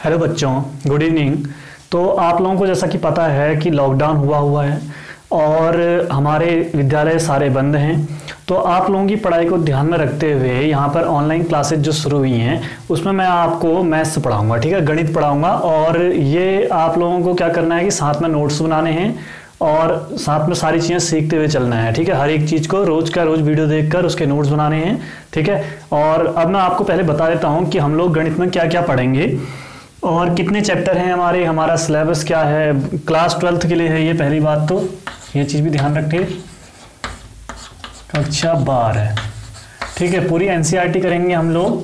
Hello बच्चों, good evening. तो आप लोगों को जैसा कि पता है कि लॉकडाउन हुआ है और हमारे विद्यालय सारे बंद हैं। तो आप लोगों की पढ़ाई को ध्यान में रखते हुए यहाँ पर ऑनलाइन क्लासेज जो शुरू हुई हैं उसमें मैं आपको मैथ्स पढ़ाऊँगा, ठीक है, गणित पढ़ाऊँगा। और ये आप लोगों को क्या करना है कि साथ में नोट्स बनाने हैं और साथ में सारी चीज़ें सीखते हुए चलना है, ठीक है। हर एक चीज़ को रोज़ का रोज़ वीडियो देखकर उसके नोट्स बनाने हैं, ठीक है। और अब मैं आपको पहले बता देता हूँ कि हम लोग गणित में क्या क्या पढ़ेंगे और कितने चैप्टर हैं हमारे, हमारा सिलेबस क्या है। क्लास 12th के लिए है ये, पहली बात तो ये चीज़ भी ध्यान रखिए। कक्षा 12, ठीक है, पूरी एनसीईआरटी करेंगे हम लोग।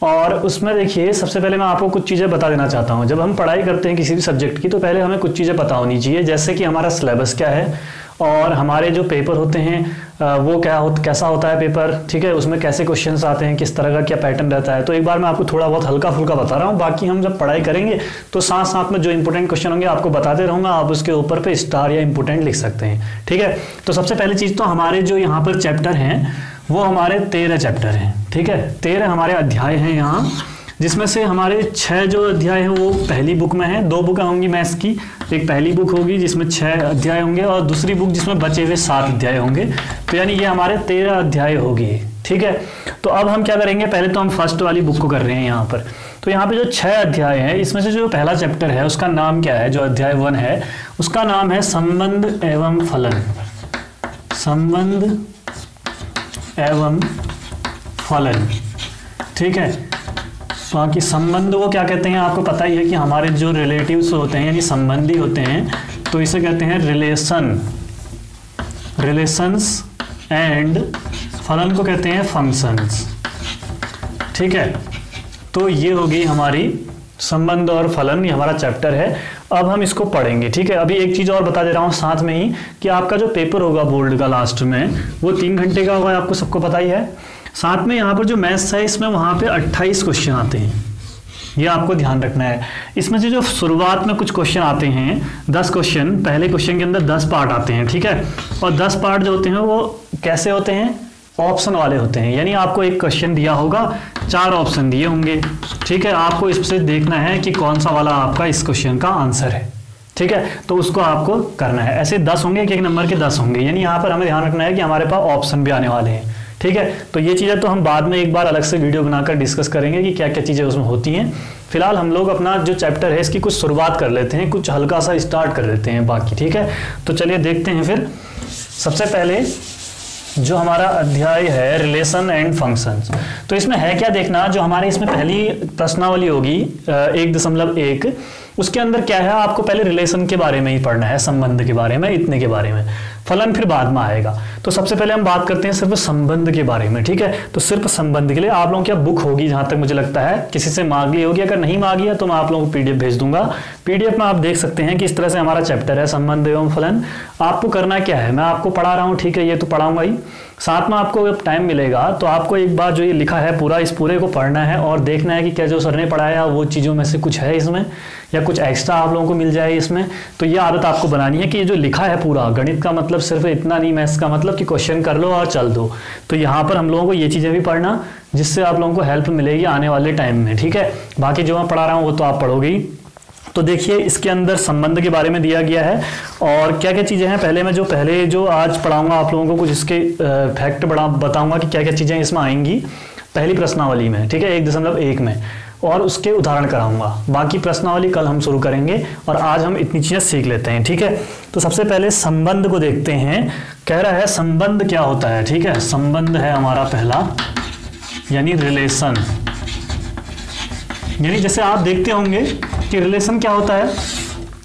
और उसमें देखिए सबसे पहले मैं आपको कुछ चीज़ें बता देना चाहता हूँ। जब हम पढ़ाई करते हैं किसी भी सब्जेक्ट की तो पहले हमें कुछ चीज़ें पता होनी चाहिए, जैसे कि हमारा सिलेबस क्या है और हमारे जो पेपर होते हैं वो कैसा होता है पेपर, ठीक है, उसमें कैसे क्वेश्चंस आते हैं, किस तरह का क्या पैटर्न रहता है। तो एक बार मैं आपको थोड़ा बहुत हल्का फुल्का बता रहा हूँ, बाकी हम जब पढ़ाई करेंगे तो साथ साथ में जो इंपॉर्टेंट क्वेश्चन होंगे आपको बताते रहूँगा, आप उसके ऊपर पे स्टार या इंपॉर्टेंट लिख सकते हैं, ठीक है। तो सबसे पहली चीज़ तो हमारे जो यहाँ पर चैप्टर हैं वो हमारे 13 चैप्टर हैं, ठीक है, 13 हमारे अध्याय हैं यहाँ, जिसमें से हमारे 6 जो अध्याय हैं वो पहली बुक में है। 2 बुकें होंगी मैथ्स की, एक पहली बुक होगी जिसमें 6 अध्याय होंगे और दूसरी बुक जिसमें बचे हुए 7 अध्याय होंगे। तो यानी ये हमारे 13 अध्याय होगी, ठीक है। तो अब हम क्या करेंगे, पहले तो हम फर्स्ट वाली बुक को कर रहे हैं यहाँ पर। तो यहाँ पे जो 6 अध्याय है इसमें से जो पहला चैप्टर है उसका नाम क्या है, जो अध्याय 1 है उसका नाम है संबंध एवं फलन। संबंध एवं फलन, ठीक है। बाकी संबंध वो क्या कहते हैं आपको पता ही है कि हमारे जो रिलेटिव्स होते हैं यानी संबंधी होते हैं, तो इसे कहते हैं रिलेशंस एंड फलन को कहते हैं फंक्शंस, ठीक है। तो ये होगी हमारी संबंध और फलन, ये हमारा चैप्टर है। अब हम इसको पढ़ेंगे, ठीक है। अभी एक चीज़ और बता दे रहा हूँ साथ में ही कि आपका जो पेपर होगा बोर्ड का लास्ट में वो 3 घंटे का होगा, आपको सबको पता ही है। साथ में यहाँ पर जो मैथ्स है इसमें वहाँ पे 28 क्वेश्चन आते हैं, ये आपको ध्यान रखना है। इसमें से जो शुरुआत में कुछ क्वेश्चन आते हैं 10 क्वेश्चन, पहले क्वेश्चन के अंदर 10 पार्ट आते हैं, ठीक है। और 10 पार्ट जो होते हैं वो कैसे होते हैं, ऑप्शन वाले होते हैं। यानी आपको एक क्वेश्चन दिया होगा, 4 ऑप्शन दिए होंगे, ठीक है। आपको इससे देखना है कि कौन सा वाला आपका इस क्वेश्चन का आंसर है, ठीक है। तो उसको आपको करना है। ऐसे 10 होंगे, एक नंबर के 10 होंगे, यानी यहाँ पर हमें ध्यान रखना है कि हमारे पास ऑप्शन भी आने वाले हैं, ठीक है। तो ये चीज़ें तो हम बाद में एक बार अलग से वीडियो बनाकर डिस्कस करेंगे कि क्या क्या चीज़ें उसमें होती हैं। फिलहाल हम लोग अपना जो चैप्टर है इसकी कुछ शुरुआत कर लेते हैं, कुछ हल्का सा स्टार्ट कर लेते हैं बाकी, ठीक है। तो चलिए देखते हैं फिर। सबसे पहले जो हमारा अध्याय है रिलेशन एंड फंक्शंस, तो इसमें है क्या देखना, जो हमारे इसमें पहली प्रश्नावली होगी 1.1, उसके अंदर क्या है, आपको पहले रिलेशन के बारे में ही पढ़ना है, संबंध के बारे में, इतने के बारे में, फलन फिर बाद में आएगा। तो सबसे पहले हम बात करते हैं सिर्फ संबंध के बारे में, ठीक है। तो सिर्फ संबंध के लिए आप लोगों की बुक होगी, जहां तक मुझे लगता है किसी से मांग ली होगी, अगर नहीं मांगी है तो मैं आप लोगों को पीडीएफ भेज दूंगा। पीडीएफ में आप देख सकते हैं कि इस तरह से हमारा चैप्टर है संबंध एवं फलन। आपको करना क्या है, मैं आपको पढ़ा रहा हूँ, ठीक है, ये तो पढ़ाऊंगा ही, साथ में आपको जब टाइम मिलेगा तो आपको एक बार जो ये लिखा है पूरा, इस पूरे को पढ़ना है और देखना है कि क्या जो सर ने पढ़ाया वो चीज़ों में से कुछ है इसमें या कुछ एक्स्ट्रा आप लोगों को मिल जाए इसमें। तो ये आदत आपको बनानी है कि ये जो लिखा है पूरा, गणित का मतलब सिर्फ इतना नहीं, मैथ्स का मतलब कि क्वेश्चन कर लो और चल दो। तो यहाँ पर हम लोगों को ये चीज़ें भी पढ़ना, जिससे आप लोगों को हेल्प मिलेगी आने वाले टाइम में, ठीक है। बाकी जो मैं पढ़ा रहा हूँ वो तो आप पढ़ोगे ही। तो देखिए इसके अंदर संबंध के बारे में दिया गया है और क्या क्या चीज़ें हैं। पहले जो आज पढ़ाऊंगा आप लोगों को, कुछ इसके फैक्ट बताऊंगा कि क्या क्या चीज़ें इसमें आएंगी पहली प्रश्नावली में, ठीक है, 1.1 में, और उसके उदाहरण कराऊंगा। बाकी प्रश्नावली कल हम शुरू करेंगे और आज हम इतनी चीज़ें सीख लेते हैं, ठीक है। तो सबसे पहले संबंध को देखते हैं। कह रहा है संबंध क्या होता है, ठीक है। संबंध है हमारा पहला, यानी रिलेशन। यानी जैसे आप देखते होंगे कि रिलेशन क्या होता है,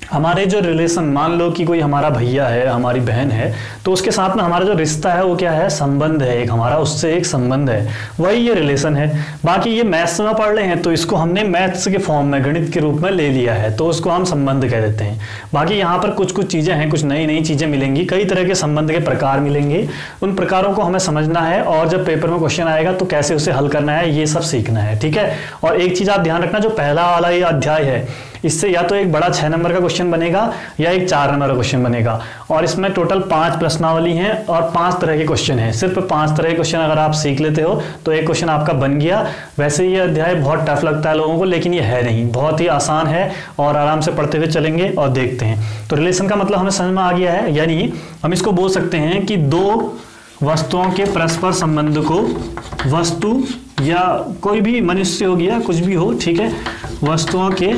हमारे जो रिलेशन, मान लो कि कोई हमारा भैया है, हमारी बहन है, तो उसके साथ में हमारा जो रिश्ता है वो क्या है, संबंध है, एक हमारा उससे एक संबंध है, वही ये रिलेशन है। बाकी ये मैथ्स में पढ़ रहे हैं तो इसको हमने मैथ्स के फॉर्म में, गणित के रूप में ले लिया है, तो उसको हम संबंध कह देते हैं। बाकी यहाँ पर कुछ कुछ चीज़ें हैं, कुछ नई नई चीज़ें मिलेंगी, कई तरह के संबंध के प्रकार मिलेंगे, उन प्रकारों को हमें समझना है और जब पेपर में क्वेश्चन आएगा तो कैसे उसे हल करना है ये सब सीखना है, ठीक है। और एक चीज़ आप ध्यान रखना, जो पहला वाला ये अध्याय है इससे या तो एक बड़ा 6 नंबर का क्वेश्चन बनेगा या एक 4 नंबर का क्वेश्चन बनेगा। और इसमें टोटल 5 प्रश्नावली हैं और 5 तरह के क्वेश्चन हैं। सिर्फ 5 तरह के क्वेश्चन अगर आप सीख लेते हो तो एक क्वेश्चन आपका बन गया। वैसे ये अध्याय बहुत टफ लगता है लोगों को, लेकिन ये है नहीं, बहुत ही आसान है और आराम से पढ़ते हुए चलेंगे और देखते हैं। तो रिलेशन का मतलब हमें समझ में आ गया है, यानी हम इसको बोल सकते हैं कि दो वस्तुओं के परस्पर संबंध को, वस्तु या कोई भी मनुष्य हो गया, कुछ भी हो, ठीक है, वस्तुओं के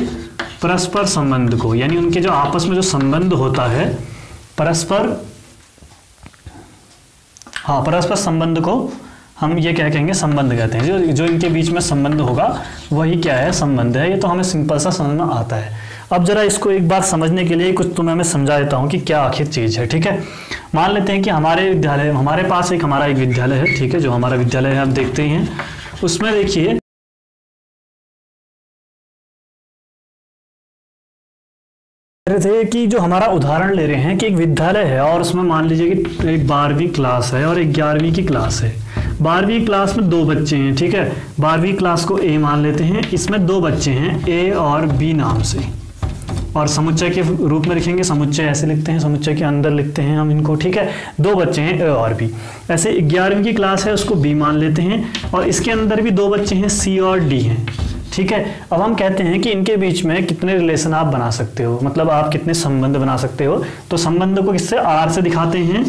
परस्पर संबंध को, यानी उनके जो आपस में जो संबंध होता है परस्पर, हाँ परस्पर संबंध को हम ये क्या कहेंगे, संबंध कहते हैं। जो इनके बीच में संबंध होगा वही क्या है, संबंध है। ये तो हमें सिंपल सा समझ में आता है। अब जरा इसको एक बार समझने के लिए कुछ तुम्हें मैं समझा देता हूँ कि क्या आखिर चीज़ है, ठीक है। मान लेते हैं कि हमारे पास हमारा एक विद्यालय है, ठीक है, जो हमारा विद्यालय है आप देखते ही हैं। उसमें देखिए थे कि जो हमारा उदाहरण ले रहे हैं कि एक विद्यालय है और उसमें मान लीजिए कि एक 12वीं क्लास है और एक 11वीं की क्लास है। 12वीं क्लास में 2 बच्चे हैं, ठीक है, 12वीं क्लास को ए मान लेते हैं। इसमें 2 बच्चे हैं ए और बी नाम से, और समुच्चय के रूप में लिखेंगे, समुच्चय ऐसे लिखते हैं, समुच्चय के अंदर लिखते हैं हम इनको, ठीक है। 2 बच्चे हैं ए और बी। ऐसे 11वीं की क्लास है, उसको बी मान लेते हैं, और इसके अंदर भी 2 बच्चे हैं सी और डी हैं, ठीक है। अब हम कहते हैं कि इनके बीच में कितने रिलेशन आप बना सकते हो, मतलब आप कितने संबंध बना सकते हो। तो संबंध को किससे, आर से दिखाते हैं।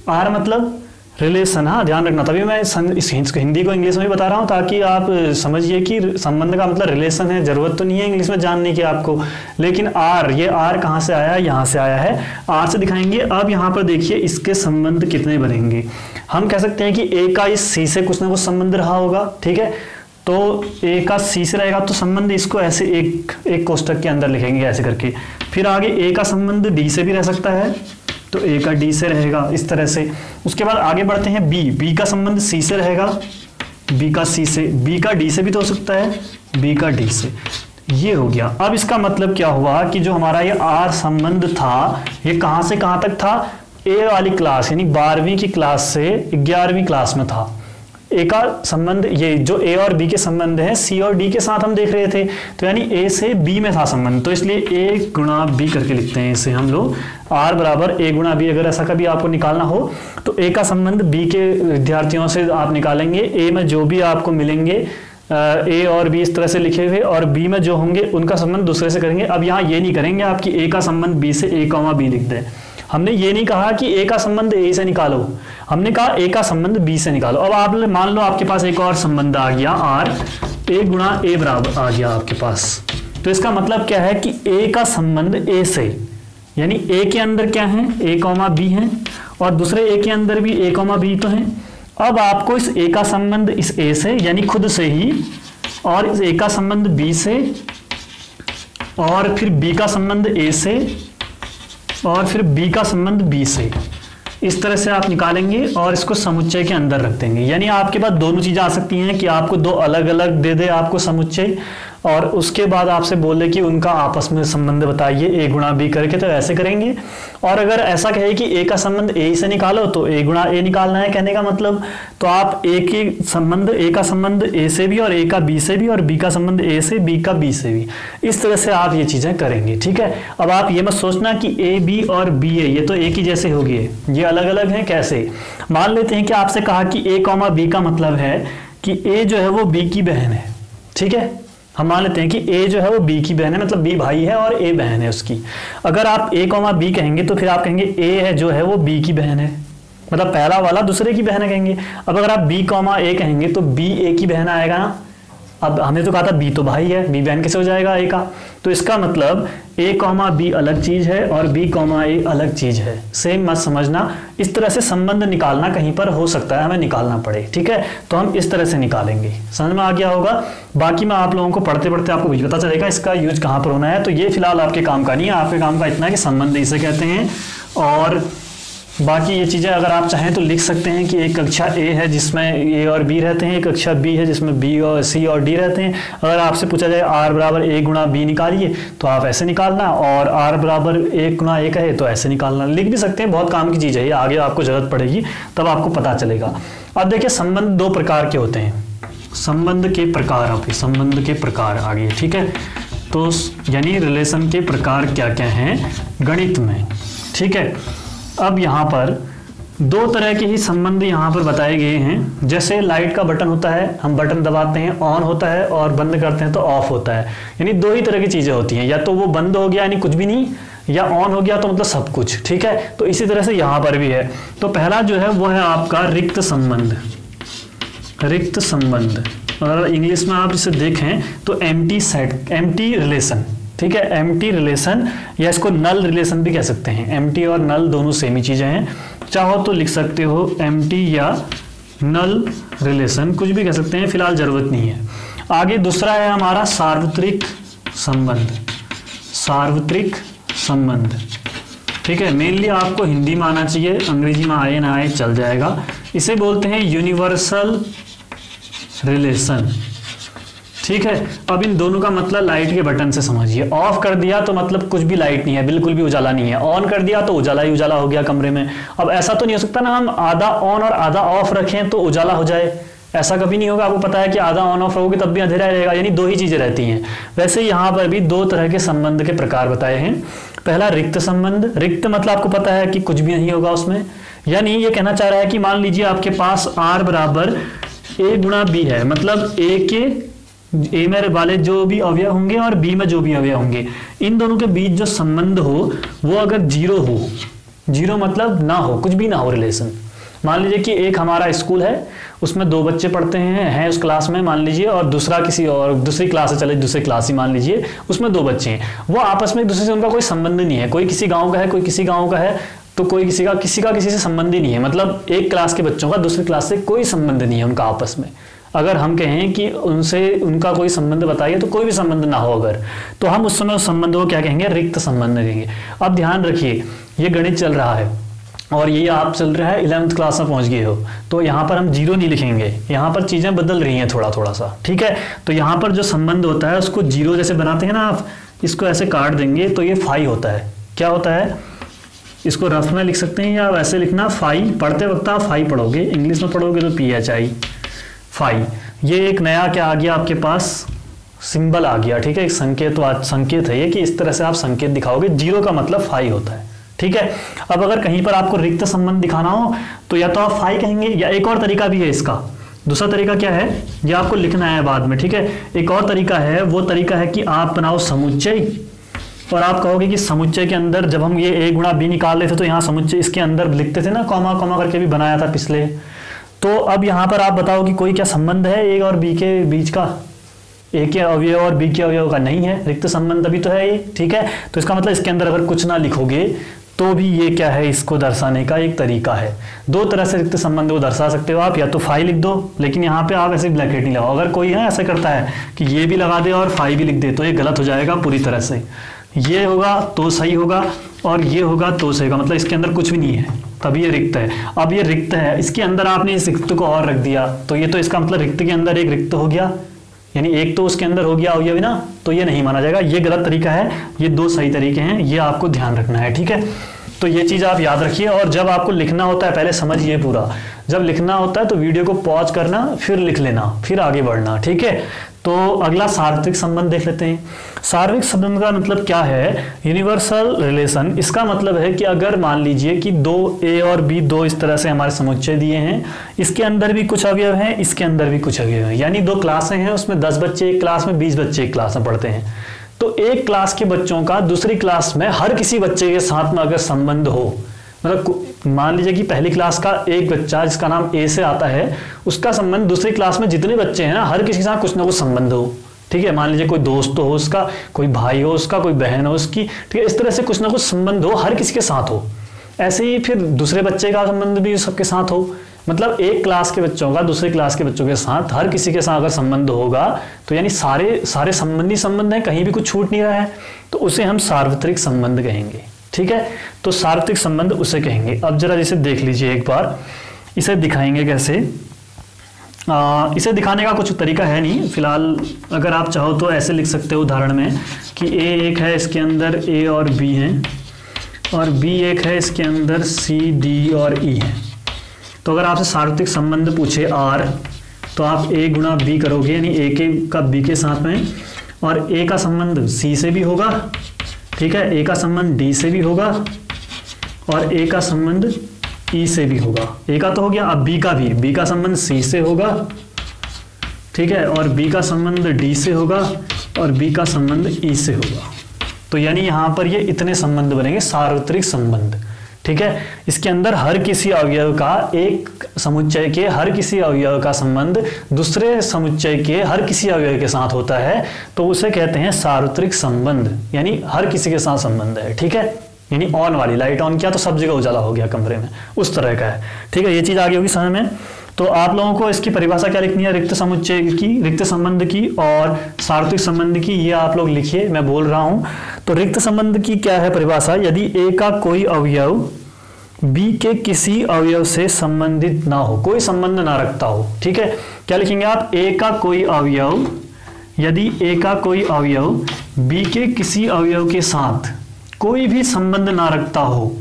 आर मतलब रिलेशन, हाँ ध्यान रखना, तभी मैं इस हिंदी को इंग्लिश में भी बता रहा हूँ ताकि आप समझिए कि संबंध का मतलब रिलेशन है। जरूरत तो नहीं है इंग्लिश में जानने की आपको, लेकिन आर, ये आर कहाँ से आया है, यहाँ से आया है, आर से दिखाएंगे। अब यहाँ पर देखिए इसके संबंध कितने बनेंगे। हम कह सकते हैं कि ए का इस सी से कुछ ना कुछ संबंध रहा होगा, ठीक है। तो ए का सी से रहेगा तो संबंध, इसको ऐसे एक कोष्टक के अंदर लिखेंगे ऐसे करके। फिर आगे ए का संबंध डी से भी रह सकता है, तो ए का डी से रहेगा इस तरह से। उसके बाद आगे बढ़ते हैं बी का संबंध सी से रहेगा, बी का सी से, बी का डी से भी तो हो सकता है, बी का डी से। ये हो गया। अब इसका मतलब क्या हुआ कि जो हमारा ये आर संबंध था ये कहाँ से कहाँ तक था, ए वाली क्लास यानी 12वीं की क्लास से 11वीं क्लास में था। ए का संबंध, ये जो ए और बी के संबंध है सी और डी के साथ हम देख रहे थे, तो यानी ए से बी में था संबंध, तो इसलिए ए गुणा बी करके लिखते हैं इसे हम लोग। आर बराबर ए गुणा बी। अगर ऐसा कभी आपको निकालना हो तो ए का संबंध बी के विद्यार्थियों से आप निकालेंगे। ए में जो भी आपको मिलेंगे ए और बी इस तरह से लिखे हुए, और बी में जो होंगे उनका संबंध दूसरे से करेंगे। अब यहाँ ये नहीं करेंगे आपकी ए का संबंध बी से ए कॉमा बी लिख दें। हमने ये नहीं कहा कि ए का संबंध ए से निकालो, हमने कहा ए का संबंध बी से निकालो। अब आप मान लो आपके पास एक और संबंध आ गया आर, ए गुणा ए बराबर आ गया आपके पास। तो इसका मतलब क्या है कि ए का संबंध ए से, यानी ए के अंदर क्या है, ए कॉमा बी है, और दूसरे ए के अंदर भी ए कॉमा बी तो है। अब आपको इस ए का संबंध इस ए से यानी खुद से ही, और इस ए का संबंध बी से, और फिर बी का संबंध ए से, और फिर बी का संबंध बी से, इस तरह से आप निकालेंगे और इसको समुच्चय के अंदर रख देंगे। यानी आपके पास दोनों चीजें आ सकती हैं कि आपको 2 अलग अलग दे दे आपको समुच्चय, और उसके बाद आपसे बोले कि उनका आपस में संबंध बताइए ए गुणा बी करके, तो ऐसे करेंगे। और अगर ऐसा कहे कि ए का संबंध ए से निकालो तो ए गुणा ए निकालना है कहने का मतलब, तो आप ए का संबंध ए से भी, और ए का बी से भी, और बी का संबंध ए से, बी का बी से भी, इस तरह से आप ये चीजें करेंगे, ठीक है। अब आप ये मत सोचना कि ए बी और बी ए ये तो एक ही जैसे होगी, ये अलग अलग हैं। कैसे, मान लेते हैं कि आपसे कहा कि ए कॉमा बी का मतलब है कि ए जो है वो बी की बहन है, ठीक है। हम मान लेते हैं कि ए जो है वो बी की बहन है, मतलब बी भाई है और ए बहन है उसकी। अगर आप ए कॉमा बी कहेंगे तो फिर आप कहेंगे ए है जो है वो बी की बहन है, मतलब पहला वाला दूसरे की बहन है कहेंगे। अब अगर आप बी कॉमा ए कहेंगे तो बी ए की बहन आएगा ना। अब हमने तो कहा था बी तो भाई है, बी बहन कैसे हो जाएगा ए का। तो इसका मतलब ए कॉमा बी अलग चीज है और बी कॉमा ए अलग चीज है। सेम मत समझना, इस तरह से संबंध निकालना कहीं पर हो सकता है हमें निकालना पड़े, ठीक है। तो हम इस तरह से निकालेंगे, समझ में आ गया होगा। बाकी मैं आप लोगों को पढ़ते पढ़ते आपको कुछ पता चलेगा इसका यूज कहाँ पर होना है। तो ये फिलहाल आपके काम का नहीं है, आपके काम का इतना है कि संबंध इसे कहते हैं। और बाकी ये चीज़ें अगर आप चाहें तो लिख सकते हैं कि एक कक्षा ए है जिसमें ए और बी रहते हैं, एक कक्षा बी है जिसमें बी और सी और डी रहते हैं। अगर आपसे पूछा जाए आर बराबर ए गुणा बी निकालिए तो आप ऐसे निकालना, और आर बराबर ए गुणा ए कहे तो ऐसे निकालना। लिख भी सकते हैं, बहुत काम की चीज़ है ये, आगे आपको जरूरत पड़ेगी तब आपको पता चलेगा। अब देखिए संबंध 2 प्रकार के होते हैं, संबंध के प्रकार, संबंध के प्रकार आ गए, ठीक है। तो यानी रिलेशन के प्रकार क्या क्या हैं गणित में। ठीक है, अब यहाँ पर दो तरह के ही संबंध यहाँ पर बताए गए हैं। जैसे लाइट का बटन होता है, हम बटन दबाते हैं ऑन होता है और बंद करते हैं तो ऑफ होता है, यानी दो ही तरह की चीजें होती हैं, या तो वो बंद हो गया यानी कुछ भी नहीं, या ऑन हो गया तो मतलब सब कुछ। ठीक है, तो इसी तरह से यहाँ पर भी है। तो पहला जो है वो है आपका रिक्त संबंध। रिक्त संबंध, अगर इंग्लिश में आप इसे देखें तो एम्प्टी रिलेशन। ठीक है, एम्प्टी रिलेशन, या इसको नल रिलेशन भी कह सकते हैं। एम्प्टी और नल दोनों सेम ही चीजें हैं, चाहो तो लिख सकते हो एम्प्टी या नल रिलेशन, कुछ भी कह सकते हैं, फिलहाल जरूरत नहीं है। आगे दूसरा है हमारा सार्वत्रिक संबंध। सार्वत्रिक संबंध, ठीक है, मेनली आपको हिंदी में आना चाहिए, अंग्रेजी में आए ना आए चल जाएगा। इसे बोलते हैं यूनिवर्सल रिलेशन। ठीक है, अब इन दोनों का मतलब लाइट के बटन से समझिए। ऑफ कर दिया तो मतलब कुछ भी लाइट नहीं है, बिल्कुल भी उजाला नहीं है। ऑन कर दिया तो उजाला ही उजाला हो गया कमरे में। अब ऐसा तो नहीं हो सकता ना हम आधा ऑन और आधा ऑफ रखें तो उजाला हो जाए, ऐसा कभी नहीं होगा। आपको पता है कि आधा ऑन ऑफ रहोगे तब भी अंधेरा रहेगा, यानी दो ही चीजें रहती हैं। वैसे यहाँ पर भी दो तरह के संबंध के प्रकार बताए हैं। पहला रिक्त संबंध। रिक्त मतलब आपको पता है कि कुछ भी नहीं होगा उसमें, यानी ये कहना चाह रहा है कि मान लीजिए आपके पास R बराबर A गुणा B है, मतलब A में वाले जो भी अवयव होंगे और B में जो भी अवयव होंगे, इन दोनों के बीच जो संबंध हो वो अगर जीरो हो, जीरो मतलब ना हो, कुछ भी ना हो रिलेशन। मान लीजिए कि एक हमारा स्कूल है, उसमें दो बच्चे पढ़ते हैं उस क्लास में मान लीजिए, और दूसरा किसी और दूसरी क्लास से चले, दूसरी क्लास ही मान लीजिए, उसमें दो बच्चे हैं, वो आपस में एक दूसरे से उनका कोई संबंध नहीं है। कोई किसी गाँव का है, कोई किसी गाँव का है, तो कोई किसी का किसी से संबंध ही नहीं है। मतलब एक क्लास के बच्चों का दूसरी क्लास से कोई संबंध नहीं है उनका आपस में। अगर हम कहें कि उनसे उनका कोई संबंध बताइए तो कोई भी संबंध ना हो अगर, तो हम उस समय उस संबंध को क्या कहेंगे, रिक्त संबंध कहेंगे। अब ध्यान रखिए, ये गणित चल रहा है और ये आप चल रहा है 11th क्लास में पहुंच गए हो, तो यहाँ पर हम जीरो नहीं लिखेंगे, यहाँ पर चीजें बदल रही हैं थोड़ा थोड़ा सा। ठीक है, तो यहाँ पर जो संबंध होता है उसको जीरो जैसे बनाते हैं ना आप, इसको ऐसे काट देंगे तो ये फाई होता है। क्या होता है, इसको रफ में लिख सकते हैं या वैसे लिखना फाई। पढ़ते वक्त आप फाई पढ़ोगे, इंग्लिश में पढ़ोगे तो PHI, फाई। ये एक नया क्या आ गया आपके पास, सिंबल आ गया। ठीक है, एक संकेत है ये कि इस तरह से आप संकेत दिखाओगे। जीरो का मतलब फाई होता है। ठीक है, अब अगर कहीं पर आपको रिक्त संबंध दिखाना हो तो या तो आप फाई कहेंगे, या एक और तरीका भी है इसका। दूसरा तरीका क्या है, ये आपको लिखना है बाद में। ठीक है, एक और तरीका है, वो तरीका है कि आप बनाओ समुच्चय, और आप कहोगे कि समुच्चय के अंदर जब हम ये A गुणा B निकाल रहे थे तो यहाँ समुच्चय इसके अंदर लिखते थे ना, कॉमा कॉमा करके भी बनाया था पिछले। तो अब यहाँ पर आप बताओ कि कोई क्या संबंध है A और B के बीच का, A के अवयव और B के अवयव का? नहीं है, रिक्त संबंध अभी तो है ये। ठीक है, तो इसका मतलब इसके अंदर अगर कुछ ना लिखोगे तो भी ये क्या है, इसको दर्शाने का एक तरीका है। दो तरह से रिक्त संबंध को दर्शा सकते हो आप, या तो फाई लिख दो, लेकिन यहाँ पे आप ऐसे ब्रैकेट नहीं लगाओ। अगर कोई है ऐसा करता है कि ये भी लगा दे और फाई भी लिख दे तो ये गलत हो जाएगा पूरी तरह से। ये होगा तो सही होगा और ये होगा तो सही होगा, मतलब इसके अंदर कुछ भी नहीं है, तभी ये रिक्त है। अब ये रिक्त है, इसके अंदर आपने इस रिक्त को और रख दिया तो ये तो इसका मतलब रिक्त के अंदर एक रिक्त हो गया, यानी एक तो उसके अंदर हो गया अवयव ना, तो ये नहीं माना जाएगा। ये गलत तरीका है, ये दो सही तरीके हैं, ये आपको ध्यान रखना है। ठीक है, तो ये चीज आप याद रखिए। और जब आपको लिखना होता है पहले समझिए पूरा, जब लिखना होता है तो वीडियो को पॉज करना, फिर लिख लेना, फिर आगे बढ़ना। ठीक है, तो अगला सार्वत्रिक संबंध देख लेते हैं। सार्वत्रिक संबंध का मतलब क्या है, यूनिवर्सल रिलेशन। इसका मतलब है कि अगर मान लीजिए कि दो A और B दो इस तरह से हमारे समुच्चय दिए हैं, इसके अंदर भी कुछ अवयव हैं, इसके अंदर भी कुछ अवयव हैं, यानी दो क्लासें हैं, उसमें 10 बच्चे एक क्लास में, 20 बच्चे एक क्लास में पढ़ते हैं। तो एक क्लास के बच्चों का दूसरी क्लास में हर किसी बच्चे के साथ में अगर संबंध हो, मतलब मान लीजिए कि पहली क्लास का एक बच्चा जिसका नाम A से आता है, उसका संबंध दूसरी क्लास में जितने बच्चे हैं ना, हर किसी के साथ कुछ ना कुछ संबंध हो। ठीक है, मान लीजिए कोई दोस्त हो उसका, कोई भाई हो उसका, कोई बहन हो उसकी। ठीक है, इस तरह से कुछ ना कुछ संबंध हो, हर किसी के साथ हो। ऐसे ही फिर दूसरे बच्चे का संबंध भी सबके साथ हो, मतलब एक क्लास के बच्चों का दूसरे क्लास के बच्चों के साथ हर किसी के साथ अगर संबंध होगा तो यानी सारे संबंधी संबंध हैं, कहीं भी कुछ छूट नहीं रहा है, तो उसे हम सार्वत्रिक संबंध कहेंगे। ठीक है, तो सार्वत्रिक संबंध उसे कहेंगे। अब जरा इसे देख लीजिए एक बार, इसे दिखाएंगे कैसे। इसे दिखाने का कुछ तरीका है नहीं फिलहाल, अगर आप चाहो तो ऐसे लिख सकते हो उदाहरण में कि A एक है, इसके अंदर A और B हैं, और B एक है, इसके अंदर C, D और E है। तो अगर आपसे सार्वत्रिक संबंध पूछे R, तो आप A गुणा B करोगे, यानी A के का B के साथ में, और ए का संबंध सी से भी होगा, ठीक है, ए का संबंध डी से भी होगा और ए का संबंध ई से भी होगा। ए का तो हो गया, अब बी का संबंध सी से होगा, ठीक है, और बी का संबंध डी से होगा और बी का संबंध ई से होगा। तो यानी यहां पर ये इतने संबंध बनेंगे, सार्वत्रिक संबंध, ठीक है। इसके अंदर हर किसी अवयव का, एक समुच्चय के हर किसी अवयव का संबंध दूसरे समुच्चय के हर किसी अवयव के साथ होता है, तो उसे कहते हैं सार्वत्रिक संबंध, यानी हर किसी के साथ संबंध है, ठीक है। यानी ऑन वाली लाइट ऑन किया तो सब जगह उजाला हो गया कमरे में, उस तरह का है, ठीक है। ये चीज आगे होगी समझ में। तो आप लोगों को इसकी परिभाषा क्या लिखनी है, रिक्त समुच्चय की, रिक्त संबंध की और सार्वत्रिक संबंध की, ये आप लोग लिखिए, मैं बोल रहा हूं। तो रिक्त संबंध की क्या है परिभाषा, यदि ए का कोई अवयव बी के किसी अवयव से संबंधित ना हो, कोई संबंध ना रखता हो, ठीक है। क्या लिखेंगे आप, ए का कोई अवयव, यदि ए का कोई अवयव बी के किसी अवयव के साथ कोई भी संबंध ना रखता हो,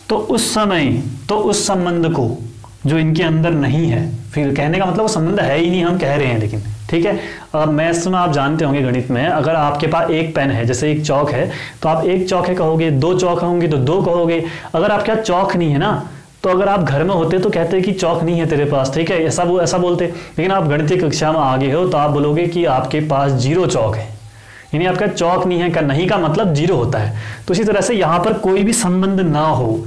तो उस समय, तो उस संबंध को, जो इनके अंदर नहीं है, फिर कहने का मतलब वो संबंध है ही नहीं, हम कह रहे हैं लेकिन, ठीक है। अब मैथ्स में आप जानते होंगे, गणित में अगर आपके पास एक पेन है, जैसे एक चौक है, तो आप एक चौक है कहोगे, दो चौक होंगे तो दो कहोगे। अगर आपके पास चौक नहीं है ना, तो अगर आप घर में होते तो कहते कि चौक नहीं है तेरे पास, ठीक है, ऐसा बोलते। लेकिन आप गणितीय कक्षा में आगे हो तो आप बोलोगे कि आपके पास 0 चौक है, यानी आपका चौक नहीं है, का नहीं का मतलब 0 होता है। तो इसी तरह से यहाँ पर कोई भी संबंध ना हो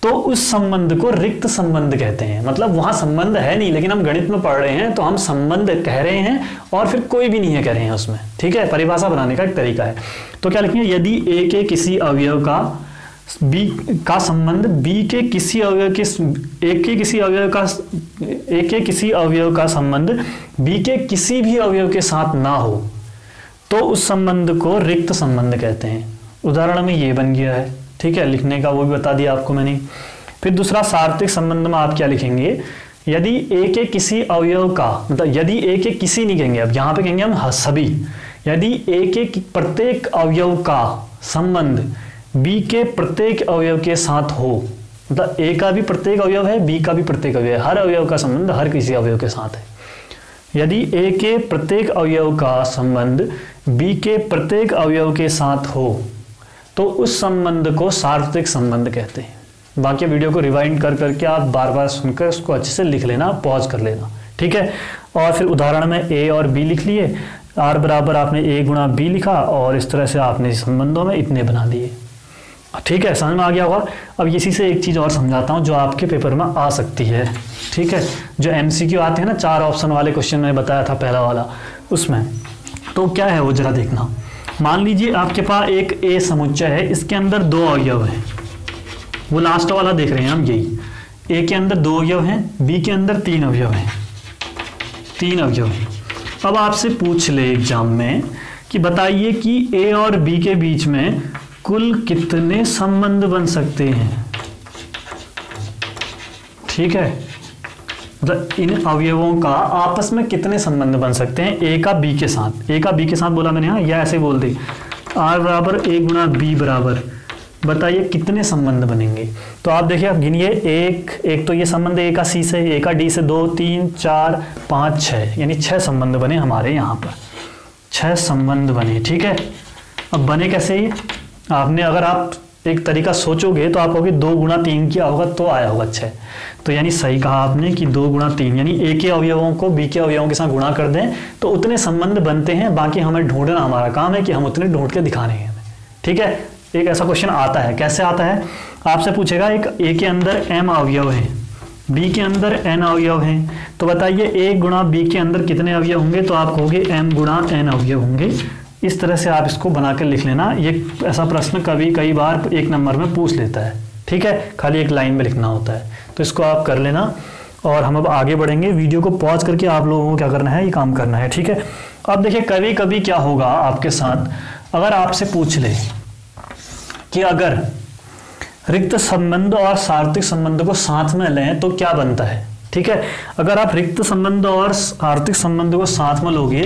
तो उस संबंध को रिक्त संबंध कहते हैं। मतलब वहां संबंध है नहीं, लेकिन हम गणित में पढ़ रहे हैं तो हम संबंध कह रहे हैं और फिर कोई भी नहीं है कह रहे हैं उसमें, ठीक है। परिभाषा बनाने का एक तरीका है। तो क्या लिखेंगे, यदि ए के किसी अवयव का बी का संबंध बी के किसी अवयव के, ए के किसी अवयव का संबंध बी के किसी भी अवयव के साथ ना हो, तो उस संबंध को रिक्त संबंध कहते हैं। उदाहरण में ये बन गया है, ठीक है, लिखने का वो भी बता दिया आपको मैंने। फिर दूसरा सार्वत्रिक संबंध में आप क्या लिखेंगे, यदि ए के किसी अवयव का, मतलब यदि ए के किसी नहीं कहेंगे, अब यहाँ पे कहेंगे हम सभी, यदि ए के प्रत्येक अवयव का संबंध बी के प्रत्येक अवयव के साथ हो, मतलब ए का भी प्रत्येक अवयव है, बी का भी प्रत्येक अवयव है, हर अवयव का संबंध हर किसी अवयव के साथ है। यदि ए के प्रत्येक अवयव का संबंध बी के प्रत्येक अवयव के साथ हो, तो उस संबंध को सार्वत्रिक संबंध कहते हैं। बाकी वीडियो को रिवाइंड कर करके आप बार बार सुनकर उसको अच्छे से लिख लेना, पॉज कर लेना, ठीक है। और फिर उदाहरण में ए और बी लिख लिए, आर बराबर आपने ए गुणा बी लिखा और इस तरह से आपने संबंधों में इतने बना दिए, ठीक है, समझ में आ गया होगा। अब इसी से एक चीज़ और समझाता हूँ जो आपके पेपर में आ सकती है, ठीक है, जो MCQ आते हैं ना, 4 ऑप्शन वाले क्वेश्चन मैंने बताया था पहला वाला, उसमें तो क्या है वो जरा देखना। मान लीजिए आपके पास एक ए समुच्चय है, इसके अंदर 2 अवयव हैं, वो लास्ट वाला देख रहे हैं हम, यही ए के अंदर 2 अवयव हैं, बी के अंदर 3 अवयव हैं, 3 अवयव हैं। अब आपसे पूछ ले एग्जाम में कि बताइए कि ए और बी के बीच में कुल कितने संबंध बन सकते हैं, ठीक है, मतलब इन अवयवों का आपस में कितने संबंध बन सकते हैं ए का बी के साथ। ए का बी के साथ बोला मैंने, हाँ, या ऐसे बोल दी, आर बराबर ए गुणा बी बराबर, बताइए कितने संबंध बनेंगे। तो आप देखिए, आप गिनिए, एक तो ये संबंध ए का सी से, ए का डी से, 2 3 4 5 6, यानी 6 संबंध बने हमारे यहाँ पर, 6 संबंध बने, ठीक है। अब बने कैसे ये, आपने अगर आप एक तरीका सोचोगे तो आप कहोगे 2 गुणा 3 किया होगा तो आया होगा 6। तो यानी सही कहा आपने कि 2 गुणा 3, यानी ए के अवयवों को बी के अवयवों के साथ गुणा कर दें तो उतने संबंध बनते हैं। बाकी हमें ढूंढना, हमारा काम है कि हम उतने ढूंढ के दिखाने हैं, ठीक है। एक ऐसा क्वेश्चन आता है, कैसे आता है, आपसे पूछेगा एक ए के अंदर m अवयव है, बी के अंदर n अवयव हैं, तो बताइए ए गुणा बी के अंदर कितने अवयव होंगे, तो आप कहोगे m गुणा n अवयव होंगे। इस तरह से आप इसको बना कर लिख लेना। ये ऐसा प्रश्न कई बार 1 नंबर में पूछ लेता है, ठीक है, खाली एक लाइन में लिखना होता है, तो इसको आप कर लेना। और हम अब आगे बढ़ेंगे, वीडियो को पॉज करके आप लोगों को क्या करना है, ये काम करना है, ठीक है। अब देखिए, कभी कभी क्या होगा आपके साथ, अगर आपसे पूछ ले कि अगर रिक्त संबंध और सार्वत्रिक संबंध को साथ में लें तो क्या बनता है, ठीक है। अगर आप रिक्त संबंध और सार्वत्रिक संबंध को साथ में लोगे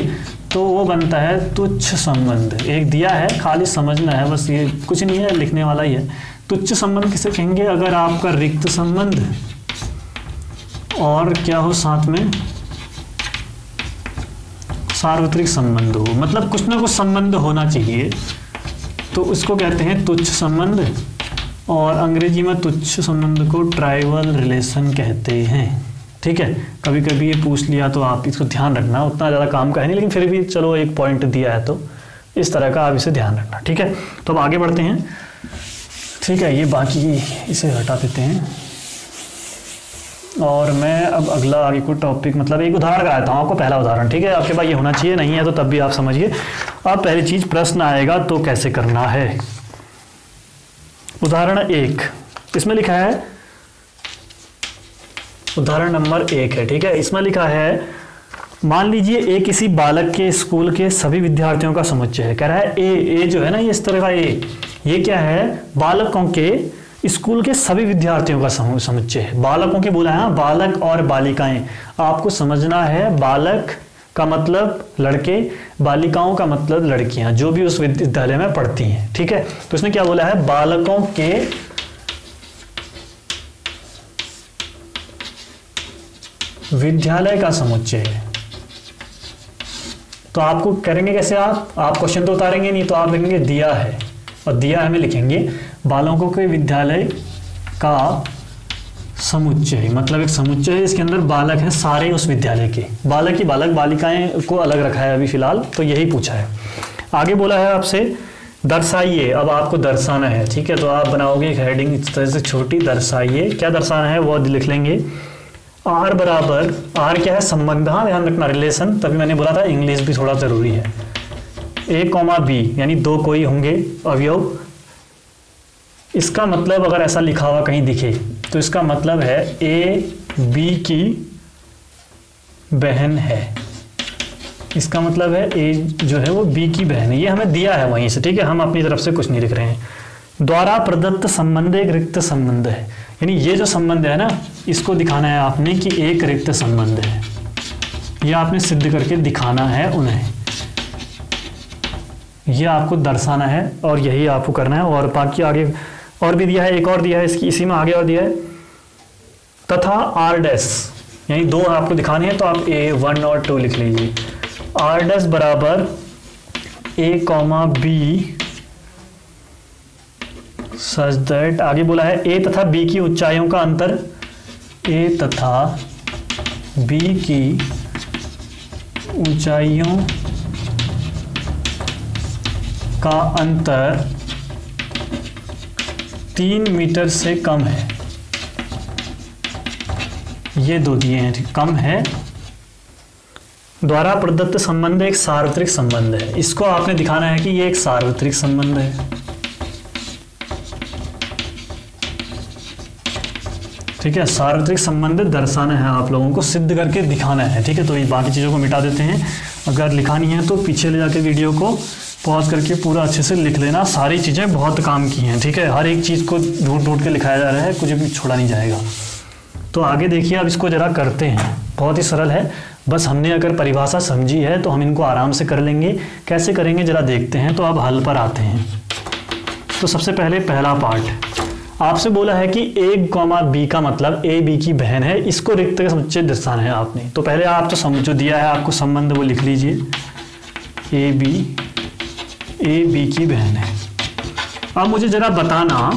तो वो बनता है तुच्छ संबंध। एक दिया है, खाली समझना है बस, ये कुछ नहीं है, लिखने वाला ही है। तुच्छ संबंध किसे कहेंगे, अगर आपका रिक्त संबंध और क्या हो साथ में सार्वत्रिक संबंध हो, मतलब कुछ ना कुछ संबंध होना चाहिए, तो उसको कहते हैं तुच्छ संबंध, और अंग्रेजी में तुच्छ संबंध को ट्राइवल रिलेशन कहते हैं। ठीक है, कभी कभी ये पूछ लिया तो आप इसको ध्यान रखना, उतना ज़्यादा काम का है नहीं, लेकिन फिर भी चलो एक पॉइंट दिया है तो इस तरह का आप इसे ध्यान रखना। ठीक है, तो अब आगे बढ़ते हैं। ठीक है, ये बाकी इसे हटा देते हैं और मैं अब अगला आगे को टॉपिक, मतलब एक उदाहरण कराता हूँ आपको, पहला उदाहरण। ठीक है, आपके पास ये होना चाहिए, नहीं है तो तब भी आप समझिए। अब पहली चीज़, प्रश्न आएगा तो कैसे करना है। उदाहरण 1, इसमें लिखा है, उदाहरण नंबर 1 है। ठीक है, इसमें लिखा है, मान लीजिए ए किसी बालक के स्कूल के सभी विद्यार्थियों का समुच्चय है। कह रहा है ए जो है ना, ये इस तरह का ये क्या है, बालकों के स्कूल के सभी विद्यार्थियों का समुच्चय है। बालकों के बोला है, बालक और बालिकाएं, आपको समझना है, बालक का मतलब लड़के, बालिकाओं का मतलब लड़कियां, जो भी उस विद्यालय में पढ़ती हैं। ठीक है, तो इसने क्या बोला है, बालकों के विद्यालय का समुच्चय है। तो आपको करेंगे कैसे, आप क्वेश्चन तो उतारेंगे नहीं, तो आप लिखेंगे दिया है, और दिया है में लिखेंगे बालकों के विद्यालय का समुच्चय, मतलब एक समुच्चय है, इसके अंदर बालक हैं सारे उस विद्यालय के, बालक ही बालक, बालिकाएं को अलग रखा है अभी फिलहाल, तो यही पूछा है। आगे बोला है आपसे दर्शाइए, अब आपको दर्शाना है। ठीक है, तो आप बनाओगे एक हेडिंग इस तरह से छोटी, दर्शाइए, क्या दर्शाना है वो लिख लेंगे। आर बराबर, आर क्या है, संबंध, हाँ ध्यान रखना, रिलेशन, तभी मैंने बोला था इंग्लिश भी थोड़ा जरूरी है। ए कॉमा बी, यानी दो कोई होंगे अवयव। इसका मतलब अगर ऐसा लिखा हुआ कहीं दिखे तो इसका मतलब है ए बी की बहन है, इसका मतलब है ए जो है वो बी की बहन है, ये हमें दिया है वहीं से। ठीक है, हम अपनी तरफ से कुछ नहीं लिख रहे हैं। द्वारा प्रदत्त संबंध एक रिक्त संबंध है, यानी ये जो संबंध है ना, इसको दिखाना है आपने कि एक रिक्त संबंध है, ये आपने सिद्ध करके दिखाना है उन्हें, ये आपको दर्शाना है और यही आपको करना है। और बाकी आगे और भी दिया है, एक और दिया है इसकी, इसी में आगे और दिया है, तथा आर डैश, यानी दो आपको दिखाने हैं, तो आप A1 और 2 लिख लीजिए। आर डैश बराबर A comma B such that, आगे बोला है ए तथा बी की ऊंचाइयों का अंतर, ए तथा बी की ऊंचाइयों का अंतर 3 मीटर से कम है। ये दो दिए हैं, कम है। द्वारा प्रदत्त संबंध एक सार्वत्रिक संबंध है, इसको आपने दिखाना है कि ये एक सार्वत्रिक संबंध है। ठीक है, सार्वत्रिक संबंध दर्शाना है, आप लोगों को सिद्ध करके दिखाना है। ठीक है, तो ये बाकी चीज़ों को मिटा देते हैं, अगर लिखानी है तो पीछे ले जाकर वीडियो को पॉज करके पूरा अच्छे से लिख लेना, सारी चीज़ें बहुत काम की हैं। ठीक है, हर एक चीज़ को ढूंढ ढूंढ के लिखाया जा रहा है, कुछ भी छोड़ा नहीं जाएगा। तो आगे देखिए, अब इसको ज़रा करते हैं, बहुत ही सरल है, बस हमने अगर परिभाषा समझी है तो हम इनको आराम से कर लेंगे। कैसे करेंगे ज़रा देखते हैं। तो अब हल पर आते हैं। तो सबसे पहले पहला पार्ट आपसे बोला है कि ए कॉमा बी का मतलब ए बी की बहन है, इसको रिक्त का समुच्चय दर्शाना है आपने। तो पहले आप तो जो दिया है आपको संबंध वो लिख लीजिए, ए बी की बहन है। अब मुझे जरा बताना,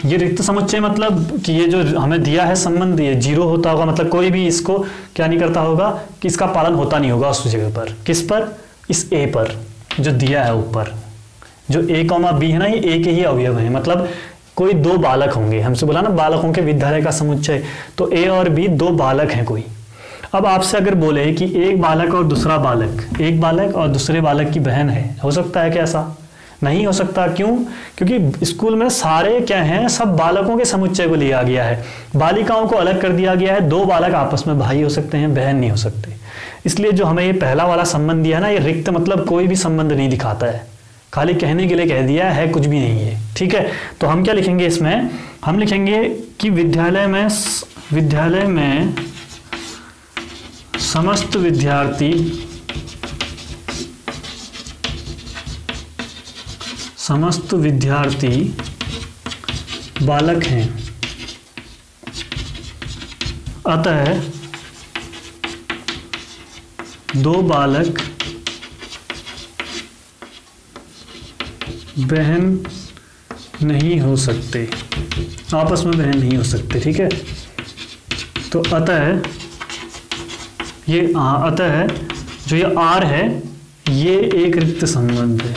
ये रिक्त समुच्चय मतलब कि ये जो हमें दिया है संबंध, ये जीरो होता होगा, मतलब कोई भी इसको क्या नहीं करता होगा कि इसका पालन होता नहीं होगा उस जगह पर। किस पर? इस ए पर जो दिया है ऊपर, जो ए कॉमा बी है ना, ये ए के ही अवयव है, मतलब कोई दो बालक होंगे, हमसे बोला ना बालकों के विद्यालय का समुच्चय, तो ए और बी दो बालक हैं कोई। अब आपसे अगर बोले कि एक बालक और दूसरा बालक, एक बालक और दूसरे बालक की बहन है, हो सकता है क्या ऐसा? नहीं हो सकता। क्यों? क्योंकि स्कूल में सारे क्या हैं, सब बालकों के समुच्चय को लिया गया है, बालिकाओं को अलग कर दिया गया है। दो बालक आपस में भाई हो सकते हैं, बहन नहीं हो सकते। इसलिए जो हमें ये पहला वाला संबंध दिया है ना, ये रिक्त मतलब कोई भी संबंध नहीं दिखाता है, खाली कहने के लिए कह दिया है, कुछ भी नहीं है। ठीक है, तो हम क्या लिखेंगे इसमें? हम लिखेंगे कि विद्यालय में समस्त विद्यार्थी बालक हैं, अतः दो बालक बहन नहीं हो सकते, आपस में बहन नहीं हो सकते। ठीक है, तो अतः जो ये आर है ये एक रिक्त संबंध है,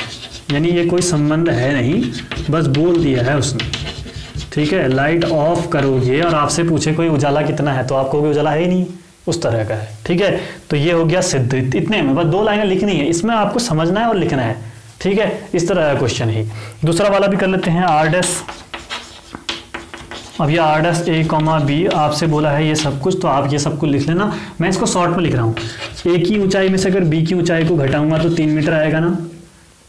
यानी ये कोई संबंध है नहीं, बस बोल दिया है उसने। ठीक है, लाइट ऑफ करोगे और आपसे पूछे कोई उजाला कितना है तो आप कहोगे उजाला है ही नहीं, उस तरह का है। ठीक है, तो ये हो गया सिद्ध। इतने में बस 2 लाइनें लिखनी है, इसमें आपको समझना है और लिखना है। ठीक है, इस तरह का क्वेश्चन ही। दूसरा वाला भी कर लेते हैं, आर डैश। अब ये R dash A comma B आपसे बोला है ये सब कुछ, तो आप ये सब कुछ लिख लेना। मैं इसको शॉर्ट में लिख रहा हूँ। ए की ऊंचाई में से अगर बी की ऊंचाई को घटाऊंगा तो 3 मीटर आएगा ना,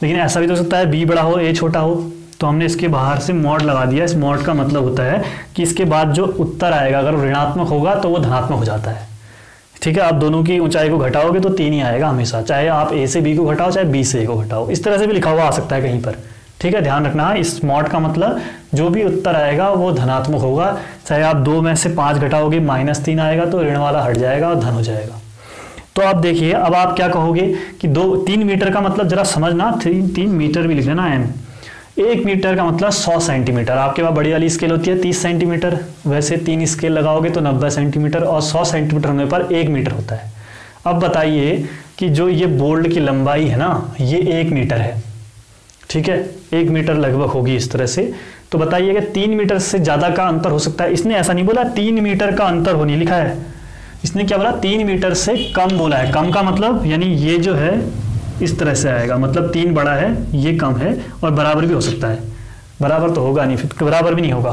लेकिन ऐसा भी तो हो सकता है बी बड़ा हो ए छोटा हो, तो हमने इसके बाहर से मॉड लगा दिया। इस मॉड का मतलब होता है कि इसके बाद जो उत्तर आएगा अगर ऋणात्मक होगा तो वो धनात्मक हो जाता है। ठीक है, आप दोनों की ऊंचाई को घटाओगे तो 3 ही आएगा हमेशा, चाहे आप ए से बी को घटाओ चाहे बी से ए को घटाओ। इस तरह से भी लिखा हुआ आ सकता है कहीं पर। ठीक है, ध्यान रखना, इस मॉड का मतलब जो भी उत्तर आएगा वो धनात्मक होगा, चाहे आप 2 में से 5 घटाओगे -3 आएगा तो ऋण वाला हट जाएगा और धन हो जाएगा। तो आप देखिए, अब आप क्या कहोगे कि 3 मीटर का मतलब जरा समझना, 3 मीटर भी लिख देना एम। 1 मीटर का मतलब 100 सेंटीमीटर। आपके पास बड़ी वाली स्केल होती है 30 सेंटीमीटर, वैसे 3 स्केल लगाओगे तो 90 सेंटीमीटर, और 100 सेंटीमीटर होने पर 1 मीटर होता है। अब बताइए कि जो ये बोल्ड की लंबाई है ना, ये 1 मीटर है। ठीक है, 1 मीटर लगभग होगी इस तरह से। तो बताइए कि 3 मीटर से ज़्यादा का अंतर हो सकता है। इसने ऐसा नहीं बोला 3 मीटर का अंतर हो, नहीं लिखा है, इसने क्या बोला 3 मीटर से कम बोला है। कम का मतलब यानी ये जो है इस तरह से आएगा, मतलब 3 बड़ा है ये कम है, और बराबर भी हो सकता है। बराबर तो होगा नहीं, फिर बराबर भी नहीं होगा,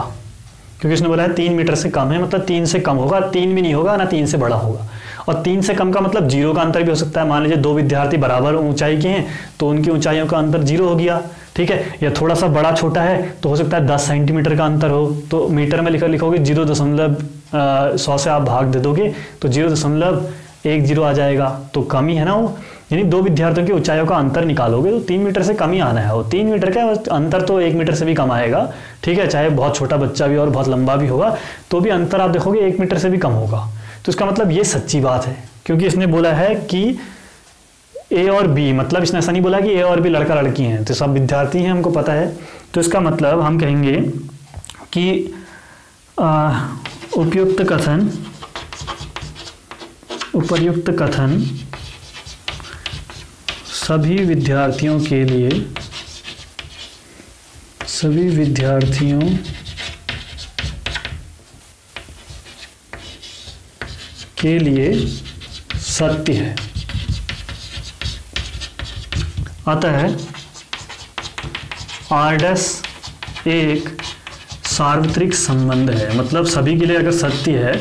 क्योंकि इसने बोला है 3 मीटर से कम है, मतलब 3 से कम होगा, 3 भी नहीं होगा ना 3 से बड़ा होगा। और 3 से कम का मतलब 0 का अंतर भी हो सकता है। मान लीजिए 2 विद्यार्थी बराबर ऊंचाई के हैं तो उनकी ऊंचाइयों का अंतर 0 हो गया। ठीक है, या थोड़ा सा बड़ा छोटा है तो हो सकता है 10 सेंटीमीटर का अंतर हो, तो मीटर में लिखोगे 0.100 से आप भाग दे दोगे तो 0.10 आ जाएगा, तो कम ही है ना वो। यानी 2 विद्यार्थियों की ऊंचाइयों का अंतर निकालोगे तो 3 मीटर से कम ही आना है। वो 3 मीटर का अंतर तो 1 मीटर से भी कम आएगा। ठीक है, चाहे बहुत छोटा बच्चा भी और बहुत लंबा भी होगा तो भी अंतर आप देखोगे 1 मीटर से भी कम होगा। तो इसका मतलब ये सच्ची बात है, क्योंकि इसने बोला है कि ए और बी, मतलब इसने ऐसा नहीं बोला कि ए और बी लड़का लड़की हैं, तो सब विद्यार्थी हैं, हमको पता है। तो इसका मतलब हम कहेंगे कि उपर्युक्त कथन सभी विद्यार्थियों के लिए सत्य है। अतः आर डैश एक सार्वत्रिक संबंध है, मतलब सभी के लिए अगर सत्य है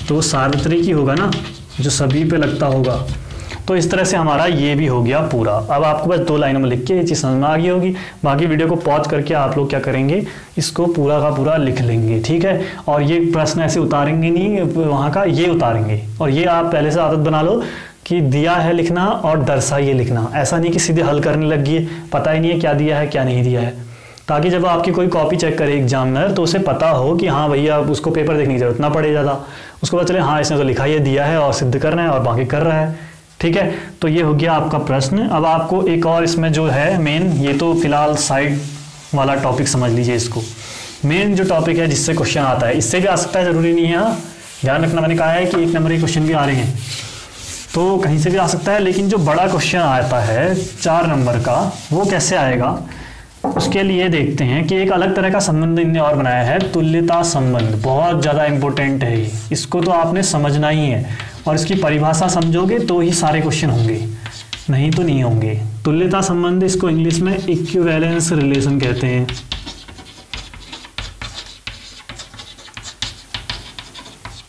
तो सार्वत्रिक ही होगा ना, जो सभी पे लगता होगा। तो इस तरह से हमारा ये भी हो गया पूरा। अब आपको बस 2 लाइनों में लिख के ये चीज़ समझ में आ गई होगी। बाकी वीडियो को पॉज करके आप लोग क्या करेंगे, इसको पूरा का पूरा लिख लेंगे। ठीक है, और ये प्रश्न ऐसे उतारेंगे नहीं, वहाँ का ये उतारेंगे। और ये आप पहले से आदत बना लो कि दिया है लिखना और दर्शाइए लिखना। ऐसा नहीं कि सीधे हल करने लग गए, पता ही नहीं है क्या दिया है क्या नहीं दिया है, ताकि जब आपकी कोई कॉपी चेक करे एग्जामिनर तो उसे पता हो कि हाँ भैया उसको पेपर देखने की जरूरत ना पड़े ज़्यादा, उसको पता चले हाँ इसने तो लिखा ये दिया है और सिद्ध करना है और बाकी कर रहा है। ठीक है, तो ये हो गया आपका प्रश्न। अब आपको एक और इसमें जो है मेन, ये तो फिलहाल साइड वाला टॉपिक समझ लीजिए इसको। मेन जो टॉपिक है जिससे क्वेश्चन आता है, इससे भी आ सकता है, ज़रूरी नहीं है, ध्यान रखना। मैंने कहा है कि 1 नंबर के क्वेश्चन भी आ रहे हैं तो कहीं से भी आ सकता है, लेकिन जो बड़ा क्वेश्चन आता है 4 नंबर का वो कैसे आएगा, उसके लिए देखते हैं कि एक अलग तरह का संबंध इनने और बनाया है, तुल्यता संबंध। बहुत ज़्यादा इंपॉर्टेंट है, इसको तो आपने समझना ही है, और इसकी परिभाषा समझोगे तो ही सारे क्वेश्चन होंगे, नहीं तो नहीं होंगे। तुल्यता संबंध, इसको इंग्लिश में इक्विवेलेंस रिलेशन कहते हैं।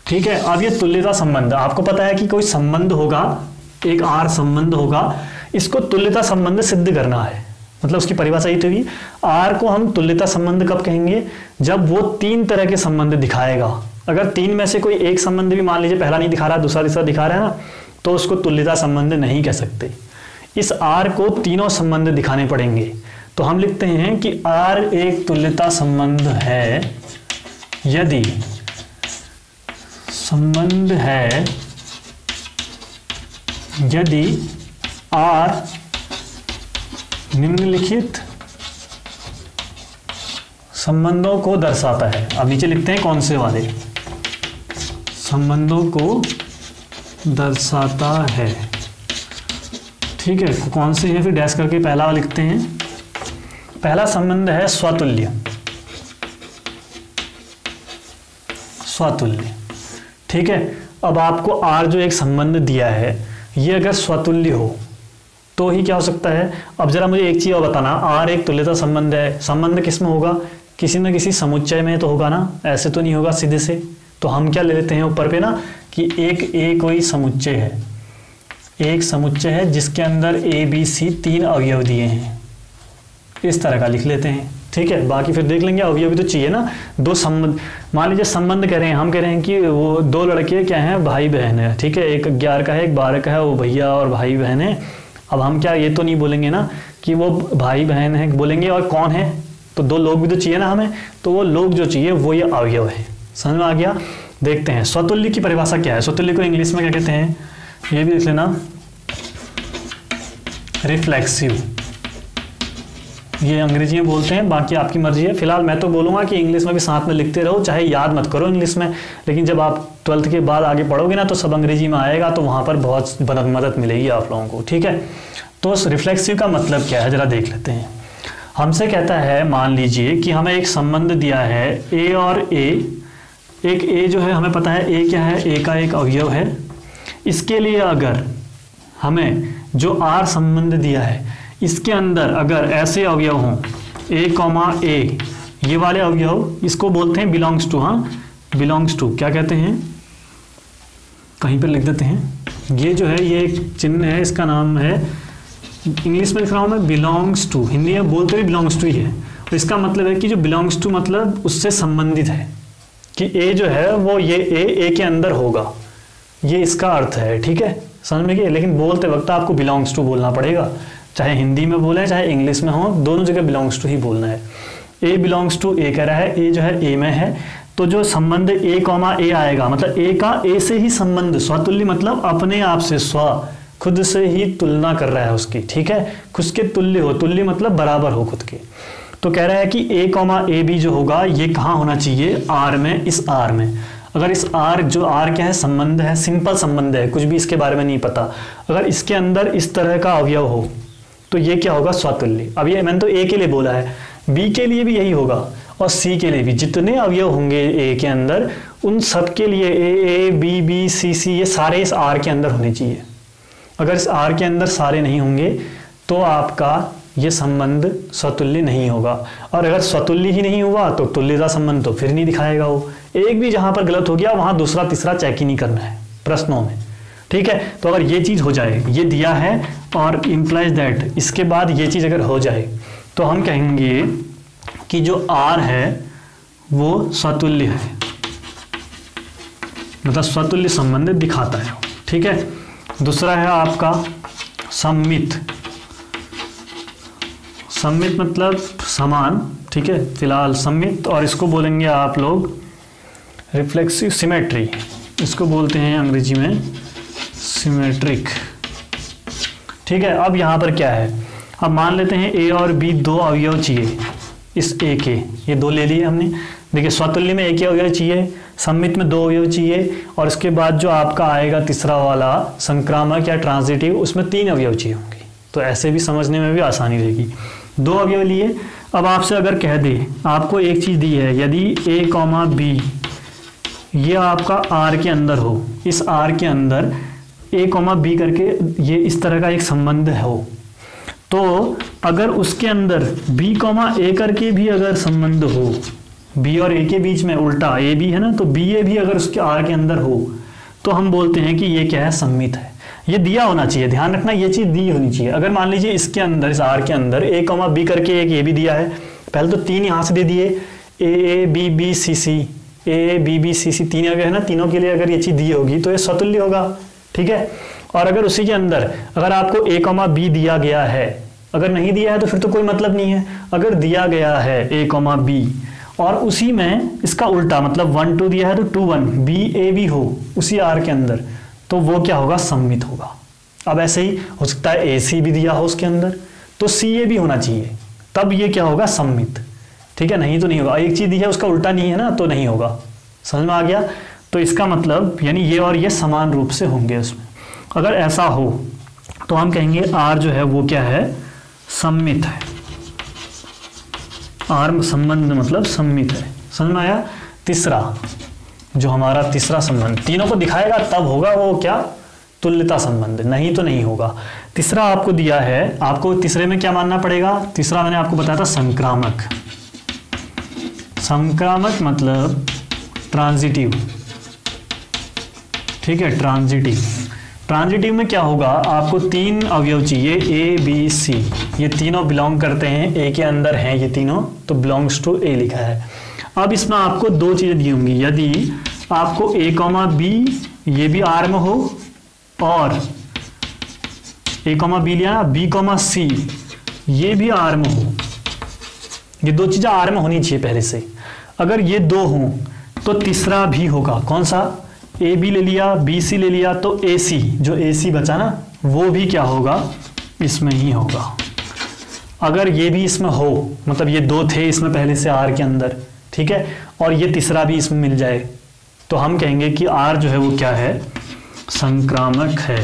ठीक है, अब ये तुल्यता संबंध, आपको पता है कि कोई संबंध होगा, एक आर संबंध होगा, इसको तुल्यता संबंध सिद्ध करना है। मतलब उसकी परिभाषा ये हुई, आर को हम तुल्यता संबंध कब कहेंगे, जब वो 3 तरह के संबंध दिखाएगा। अगर 3 में से कोई एक संबंध भी, मान लीजिए पहला नहीं दिखा रहा दूसरा तीसरा दिखा रहा है ना, तो उसको तुल्यता संबंध नहीं कह सकते। इस आर को तीनों संबंध दिखाने पड़ेंगे। तो हम लिखते हैं कि आर एक तुल्यता संबंध है यदि संबंध है यदि आर निम्नलिखित संबंधों को दर्शाता है। अब नीचे लिखते हैं कौन से वाले, संबंधों को दर्शाता है, ठीक है। कौन से हैं फिर डैश करके पहला लिखते हैं। पहला संबंध है स्वतुल्य, स्वतुल्य, ठीक है। अब आपको आर जो एक संबंध दिया है, ये अगर स्वतुल्य हो तो ही क्या हो सकता है। अब जरा मुझे एक चीज और बताना, आर एक तुल्यता संबंध है, संबंध किस में होगा, किसी न किसी समुच्चय में तो होगा ना, ऐसे तो नहीं होगा सीधे से। तो हम क्या ले लेते हैं ऊपर पे ना कि एक कोई समुच्चय है, एक समुच्चय है जिसके अंदर ए बी सी 3 अवयव दिए हैं, इस तरह का लिख लेते हैं, ठीक है। बाकी फिर देख लेंगे, अवयव भी तो चाहिए ना। दो संबंध, मान लीजिए संबंध कह रहे हैं, हम कह रहे हैं कि वो 2 लड़के क्या हैं, भाई बहन है, ठीक है। एक 11 का है, एक 12 का है, वो भैया और भाई बहन है। अब हम क्या ये तो नहीं बोलेंगे ना कि वो भाई बहन है, बोलेंगे और कौन है, तो 2 लोग भी तो चाहिए ना हमें। तो वो लोग जो चाहिए वो ये अवयव है, समझ में आ गया। देखते हैं स्वतुल्य की परिभाषा क्या है। स्वतुल्य को इंग्लिश में क्या कहते हैं, ये भी देख लेना, रिफ्लेक्सिव, ये अंग्रेजी में बोलते हैं, बाकी आपकी मर्जी है। फिलहाल मैं तो बोलूँगा कि इंग्लिश में भी साथ में लिखते रहो, चाहे याद मत करो इंग्लिश में, लेकिन जब आप 12th के बाद आगे पढ़ोगे ना तो सब अंग्रेजी में आएगा, तो वहाँ पर बहुत मदद मिलेगी आप लोगों को, ठीक है। तो रिफ्लेक्सिव का मतलब क्या है जरा देख लेते हैं। हमसे कहता है, मान लीजिए कि हमें एक संबंध दिया है ए और ए, एक ए जो है हमें पता है ए क्या है, ए का एक अवयव है। इसके लिए अगर हमें जो आर संबंध दिया है, इसके अंदर अगर ऐसे अवयव हों ए कॉमा ए, ये वाले अवयव, इसको बोलते हैं बिलोंग्स टू। हाँ, बिलोंग्स टू क्या कहते हैं, कहीं पर लिख देते हैं। ये जो है ये एक चिन्ह है, इसका नाम है, इंग्लिश में लिख रहा हूँ मैं, बिलोंग्स टू। हिंदी में बोलते भी बिलोंग्स टू ही है। तो इसका मतलब है कि जो बिलोंग्स टू मतलब उससे संबंधित है, कि ए जो है वो ये ए के अंदर होगा, ये इसका अर्थ है, ठीक है, समझ में गए। लेकिन बोलते वक्त आपको बिलोंग्स टू बोलना पड़ेगा, चाहे हिंदी में बोले चाहे इंग्लिश में हो, दोनों जगह बिलोंग्स टू ही बोलना है। ए बिलोंग्स टू ए कह रहा है, ए जो है ए में है, तो जो संबंध ए कॉमा ए आएगा, मतलब ए का ए से ही संबंध, स्वतुल्य मतलब अपने आप से, स्व खुद से ही तुलना कर रहा है उसकी, ठीक है, खुद के तुल्य हो, तुल्य मतलब बराबर हो खुद के। तो कह रहा है कि ए कॉमा ए बी जो होगा ये कहाँ होना चाहिए, आर में, इस आर में। अगर इस आर, जो आर क्या है, संबंध है, सिंपल संबंध है, कुछ भी इसके बारे में नहीं पता, अगर इसके अंदर इस तरह का अवयव हो तो ये क्या होगा, स्वतुल्य। अब ये मैंने तो ए के लिए बोला है, बी के लिए भी यही होगा और सी के लिए भी। जितने अवयव होंगे ए के अंदर, उन सब के लिए ए बी बी सी सी, ये सारे इस आर के अंदर होने चाहिए। अगर इस आर के अंदर सारे नहीं होंगे तो आपका ये संबंध स्वतुल्य नहीं होगा। और अगर स्वतुल्य ही नहीं हुआ तो तुल्यता संबंध तो फिर नहीं दिखाएगा वो। एक भी जहां पर गलत हो गया वहां दूसरा तीसरा चेक ही नहीं करना है प्रश्नों में, ठीक है। तो अगर ये चीज हो जाए, ये दिया है और इम्प्लाइज दैट, इसके बाद ये चीज अगर हो जाए तो हम कहेंगे कि जो आर है वो स्वतुल्य है, मतलब स्वतुल्य संबंध दिखाता है, ठीक है। दूसरा है आपका सम्मित। सम्मित मतलब समान, ठीक है, फिलहाल सम्मित, और इसको बोलेंगे आप लोग रिफ्लेक्सिव सिमेट्री, इसको बोलते हैं अंग्रेजी में सिमेट्रिक, ठीक है। अब यहाँ पर क्या है, अब मान लेते हैं ए और बी 2 अवयव चाहिए इस ए के, ये 2 ले लिए हमने। देखिए स्वतुल्य में एक ही अवयव चाहिए, सम्मित में 2 अवयव चाहिए, और इसके बाद जो आपका आएगा तीसरा वाला संक्रामक या ट्रांजिटिव, उसमें 3 अवयव चाहिए होंगे। तो ऐसे भी समझने में भी आसानी रहेगी। 2 अवयव लिए। अब आपसे अगर कह दे, आपको एक चीज दी है, यदि ए कॉमा बी ये आपका आर के अंदर हो, इस आर के अंदर ए कॉमा बी करके ये इस तरह का एक संबंध हो, तो अगर उसके अंदर बी कॉमा ए करके भी अगर संबंध हो, बी और ए के बीच में उल्टा ए बी है ना, तो बी ए भी अगर उसके आर के अंदर हो तो हम बोलते हैं कि ये क्या है, सम्मित है। ये दिया होना चाहिए, ध्यान रखना ये चीज दी होनी चाहिए। अगर मान लीजिए इसके अंदर, इस आर के अंदर ए कॉमा बी करके एक ये भी दिया है, पहले तो 3 यहाँ से दे दिए, A B B C C, A B B C C 3 अगर है ना, तीनों के लिए अगर ये चीज दी होगी तो ये स्वतुल्य होगा, ठीक है। और अगर उसी के अंदर अगर आपको ए कॉमा बी दिया गया है, अगर नहीं दिया है तो फिर तो कोई मतलब नहीं है। अगर दिया गया है ए कॉमा बी और उसी में इसका उल्टा मतलब 1 2 दिया है तो 2 1 बी ए भी हो उसी आर के अंदर, तो वो क्या होगा, सम्मित होगा। अब ऐसे ही हो सकता है ए सी भी दिया हो उसके अंदर, तो सी ए भी होना चाहिए, तब ये क्या होगा, सम्मित, ठीक ठीक है, नहीं तो नहीं होगा। एक चीज दी है उसका उल्टा नहीं है ना, तो नहीं होगा। समझ में आ गया? तो इसका मतलब यानी ये और ये समान रूप से होंगे उसमें। अगर ऐसा हो तो हम कहेंगे आर जो है वो क्या है, सम्मित है। आर संबंध मतलब सम्मित है। समझ में आया? तीसरा जो हमारा तीसरा संबंध तीनों को दिखाएगा तब होगा वो क्या, तुल्यता संबंध, नहीं तो नहीं होगा। तीसरा आपको दिया है, आपको तीसरे में क्या मानना पड़ेगा? तीसरा मैंने आपको बताया था संक्रामक। संक्रामक मतलब ट्रांजिटिव, ठीक है, ट्रांजिटिव। ट्रांजिटिव में क्या होगा, आपको तीन अवयव चाहिए, ए बी सी, ये तीनों बिलोंग करते हैं, ए के अंदर हैं ये तीनों, तो बिलोंग्स टू ए लिखा है। अब इसमें आपको दो चीजें दी होंगी, यदि आपको ए कॉमा बी ये भी आर में हो और ए कॉमा बी लिया ना, बी कॉमा सी ये भी आर में हो, ये दो चीजें आर में होनी चाहिए पहले से। अगर ये दो हों तो तीसरा भी होगा। कौन सा? ए बी ले लिया, बी सी ले लिया, तो ए सी, जो ए सी बचा ना वो भी क्या होगा, इसमें ही होगा। अगर ये भी इसमें हो, मतलब ये दो थे इसमें पहले से आर के अंदर, ठीक है, और ये तीसरा भी इसमें मिल जाए, तो हम कहेंगे कि आर जो है वो क्या है, संक्रामक है।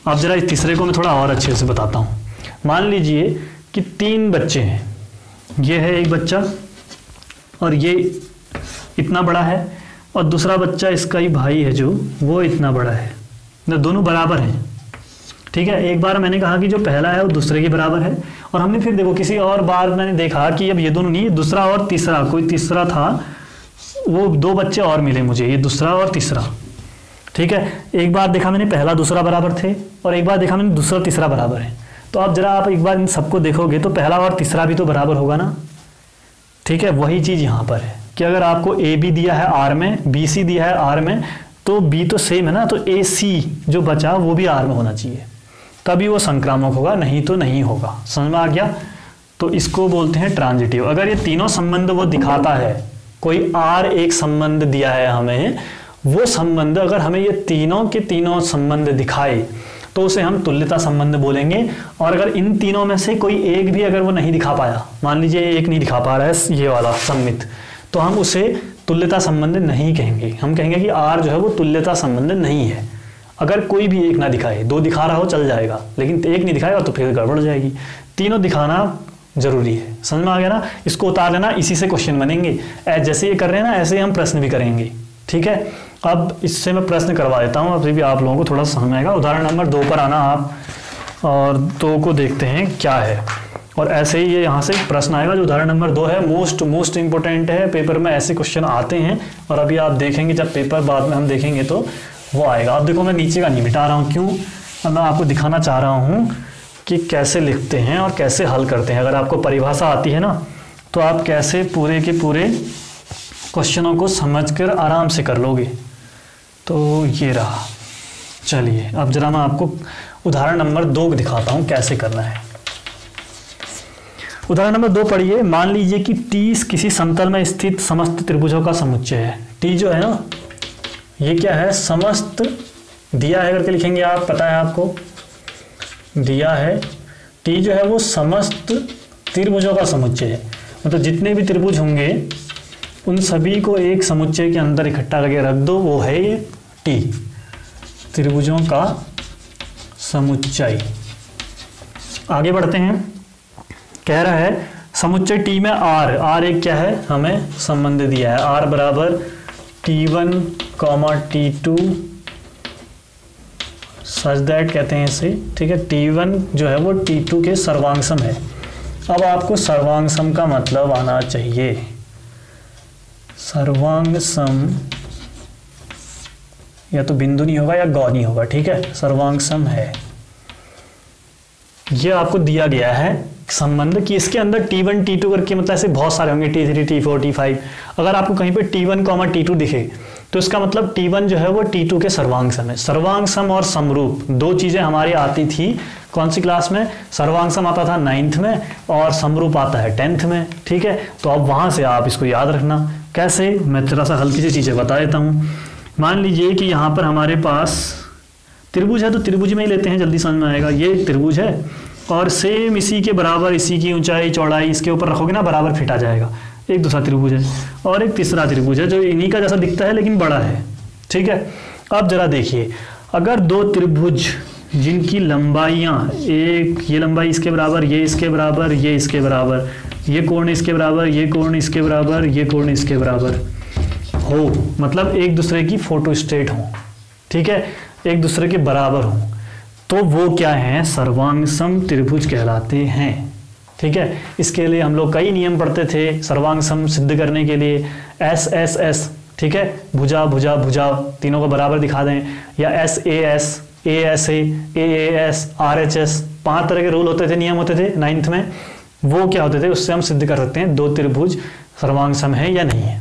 अब जरा इस तीसरे को मैं थोड़ा और अच्छे से बताता हूँ। मान लीजिए कि तीन बच्चे हैं, ये है एक बच्चा और ये इतना बड़ा है, और दूसरा बच्चा इसका ही भाई है जो वो इतना बड़ा है, दोनों बराबर हैं, ठीक है। एक बार मैंने कहा कि जो पहला है वो दूसरे के बराबर है, और हमने फिर देखो किसी और बार मैंने देखा कि अब ये दोनों नहीं, दूसरा और तीसरा, कोई तीसरा था, वो दो बच्चे और मिले मुझे, ये दूसरा और तीसरा, ठीक है। एक बार देखा मैंने पहला दूसरा बराबर थे, और एक बार देखा मैंने दूसरा तीसरा बराबर है। तो अब जरा आप एक बार इन सबको देखोगे तो पहला और तीसरा भी तो बराबर होगा ना, ठीक है। वही चीज यहाँ पर है कि अगर आपको ए बी दिया है आर में, बी सी दिया है आर में, तो बी तो सेम है ना, तो ए सी जो बचा वो भी आर में होना चाहिए, तभी वो संक्रामक होगा, नहीं तो नहीं होगा। समझ में आ गया? तो इसको बोलते हैं ट्रांजिटिव। अगर ये तीनों संबंध वो दिखाता है, कोई आर एक संबंध दिया है हमें, वो संबंध अगर हमें ये तीनों के तीनों संबंध दिखाए तो उसे हम तुल्यता संबंध बोलेंगे। और अगर इन तीनों में से कोई एक भी अगर वो नहीं दिखा पाया, मान लीजिए एक नहीं दिखा पा रहा है ये वाला सम्मित, तो हम उसे तुल्यता संबंध नहीं कहेंगे। हम कहेंगे कि आर जो है वो तुल्यता संबंध नहीं है। अगर कोई भी एक ना दिखाए, दो दिखा रहा हो चल जाएगा, लेकिन एक नहीं दिखाएगा तो फिर गड़बड़ हो जाएगी। तीनों दिखाना जरूरी है। समझ में आ गया ना? इसको उतार लेना, इसी से क्वेश्चन बनेंगे। जैसे ये कर रहे हैं ना, ऐसे ही हम प्रश्न भी करेंगे, ठीक है। अब इससे मैं प्रश्न करवा देता हूँ, अभी भी आप लोगों को थोड़ा समझ आएगा। उदाहरण नंबर 2 पर आना आप, और 2 को देखते हैं क्या है। और ऐसे ही ये यहाँ से प्रश्न आएगा जो उदाहरण नंबर 2 है, मोस्ट इंपॉर्टेंट है, पेपर में ऐसे क्वेश्चन आते हैं। और अभी आप देखेंगे जब पेपर बाद में हम देखेंगे तो वो आएगा। अब देखो मैं नीचे का नहीं मिटा रहा हूँ, क्यों? अब मैं आपको दिखाना चाह रहा हूँ कि कैसे लिखते हैं और कैसे हल करते हैं। अगर आपको परिभाषा आती है ना, तो आप कैसे पूरे के पूरे क्वेश्चनों को समझकर आराम से कर लोगे। तो ये रहा। चलिए अब जरा मैं आपको उदाहरण नंबर 2 दिखाता हूँ कैसे करना है। उदाहरण नंबर 2 पढ़िए। मान लीजिए कि T किसी समतल में स्थित समस्त त्रिभुजों का समुच्चय है। T जो है ना, ये क्या है? समस्त दिया है करके लिखेंगे आप, पता है आपको, दिया है। T जो है वो समस्त त्रिभुजों का समुच्चय है, मतलब जितने भी त्रिभुज होंगे उन सभी को एक समुच्चय के अंदर इकट्ठा करके रख दो, वो है ये T, त्रिभुजों का समुच्चय। आगे बढ़ते हैं। कह रहा है समुच्चय T में R एक क्या है? हमें संबंध दिया है, R बराबर T1, T2 सच दैट कहते हैं इसे, ठीक है। T1 जो है वो T2 के सर्वांग सम है। अब आपको सर्वांग सम का मतलब आना चाहिए। सर्वांग सम या तो बिंदु नहीं होगा या गौनी होगा, ठीक है। सर्वांग सम है, ये आपको दिया गया है संबंध कि इसके अंदर T1 T2 करके, मतलब ऐसे बहुत सारे होंगे, T3 T4 T5। अगर आपको कहीं पे T1, T2 दिखे तो इसका मतलब T1 जो है वो T2 के सर्वांग सम है। सर्वांग सम और समरूप दो चीजें हमारी आती थी कौन सी क्लास में? सर्वांग सम आता था 9th में और समरूप आता है 10th में, ठीक है। तो अब वहां से आप इसको याद रखना। कैसे? मैं थोड़ा सा हल्की सी चीजें बता देता हूँ। मान लीजिए कि यहाँ पर हमारे पास त्रिभुज है, तो त्रिभुज में ही लेते हैं, जल्दी समझ में आएगा। ये त्रिभुज है और सेम इसी के बराबर, इसी की ऊंचाई चौड़ाई इसके ऊपर रखोगे ना, बराबर फिट आ जाएगा। एक दूसरा त्रिभुज है और एक तीसरा त्रिभुज है जो इन्हीं का जैसा दिखता है लेकिन बड़ा है, ठीक है। अब जरा देखिए, अगर दो त्रिभुज जिनकी लंबाइयाँ, एक ये लंबाई इसके बराबर, ये इसके बराबर, ये इसके बराबर, ये कोण इसके बराबर, ये कोण इसके बराबर, ये कोण इसके बराबर हो, मतलब एक दूसरे की फोटोस्टेट हो, ठीक है, एक दूसरे के बराबर हो, तो वो क्या है, सर्वांगसम त्रिभुज कहलाते हैं, ठीक है। इसके लिए हम लोग कई नियम पढ़ते थे सर्वांगसम सिद्ध करने के लिए, एस एस एस, ठीक है, भुजा भुजा भुजा तीनों को बराबर दिखा दें, या S A S A S R H S, 5 तरह के रूल होते थे, नियम होते थे 9th में, वो क्या होते थे, उससे हम सिद्ध कर सकते हैं दो त्रिभुज सर्वांगसम है या नहीं है।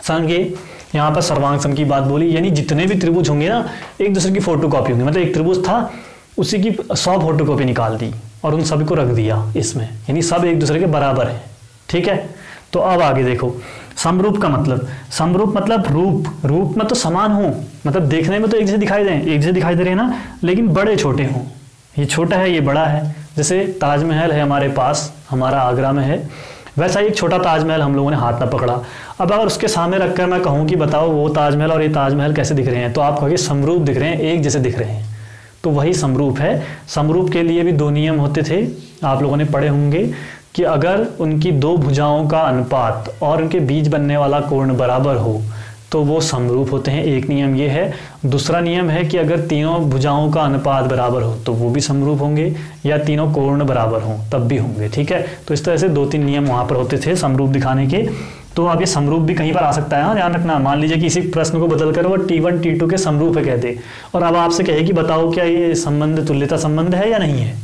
समझिए यहाँ पर सर्वांगसम की बात बोली, यानी जितने भी त्रिभुज होंगे ना एक दूसरे की फोटोकॉपी होंगे, मतलब एक त्रिभुज था उसी की 100 फोटोकॉपी निकाल दी और उन सभी को रख दिया इसमें, यानी सब एक दूसरे के बराबर है, ठीक है। तो अब आगे देखो, समरूप का मतलब, समरूप मतलब रूप में तो समान हो, मतलब देखने में तो एक जैसे दिखाई दें, एक जैसे दिखाई दे रहे हैं ना, लेकिन बड़े छोटे हों, ये छोटा है ये बड़ा है। जैसे ताजमहल है हमारे पास, हमारा आगरा में है, वैसा एक छोटा ताजमहल हम लोगों ने हाथ में पकड़ा। अब अगर उसके सामने रखकर मैं कहूँ कि बताओ वो ताजमहल और ये ताजमहल कैसे दिख रहे हैं, तो आप कहोगे समरूप दिख रहे हैं, एक जैसे दिख रहे हैं, तो वही समरूप है। समरूप के लिए भी 2 नियम होते थे, आप लोगों ने पढ़े होंगे कि अगर उनकी 2 भुजाओं का अनुपात और उनके बीच बनने वाला कोण बराबर हो तो वो समरूप होते हैं, एक नियम ये है। दूसरा नियम है कि अगर तीनों भुजाओं का अनुपात बराबर हो तो वो भी समरूप होंगे, या तीनों कोण बराबर हों तब भी होंगे, ठीक है। तो इस तरह से 2-3 नियम वहाँ पर होते थे समरूप दिखाने के। तो अब ये समरूप भी कहीं पर आ सकता है, हाँ ध्यान रखना। मान लीजिए कि इसी प्रश्न को बदलकर वो T1 T2 के समरूप है कह दे, और अब आपसे कहे कि बताओ क्या ये संबंध तुल्यता संबंध है या नहीं है,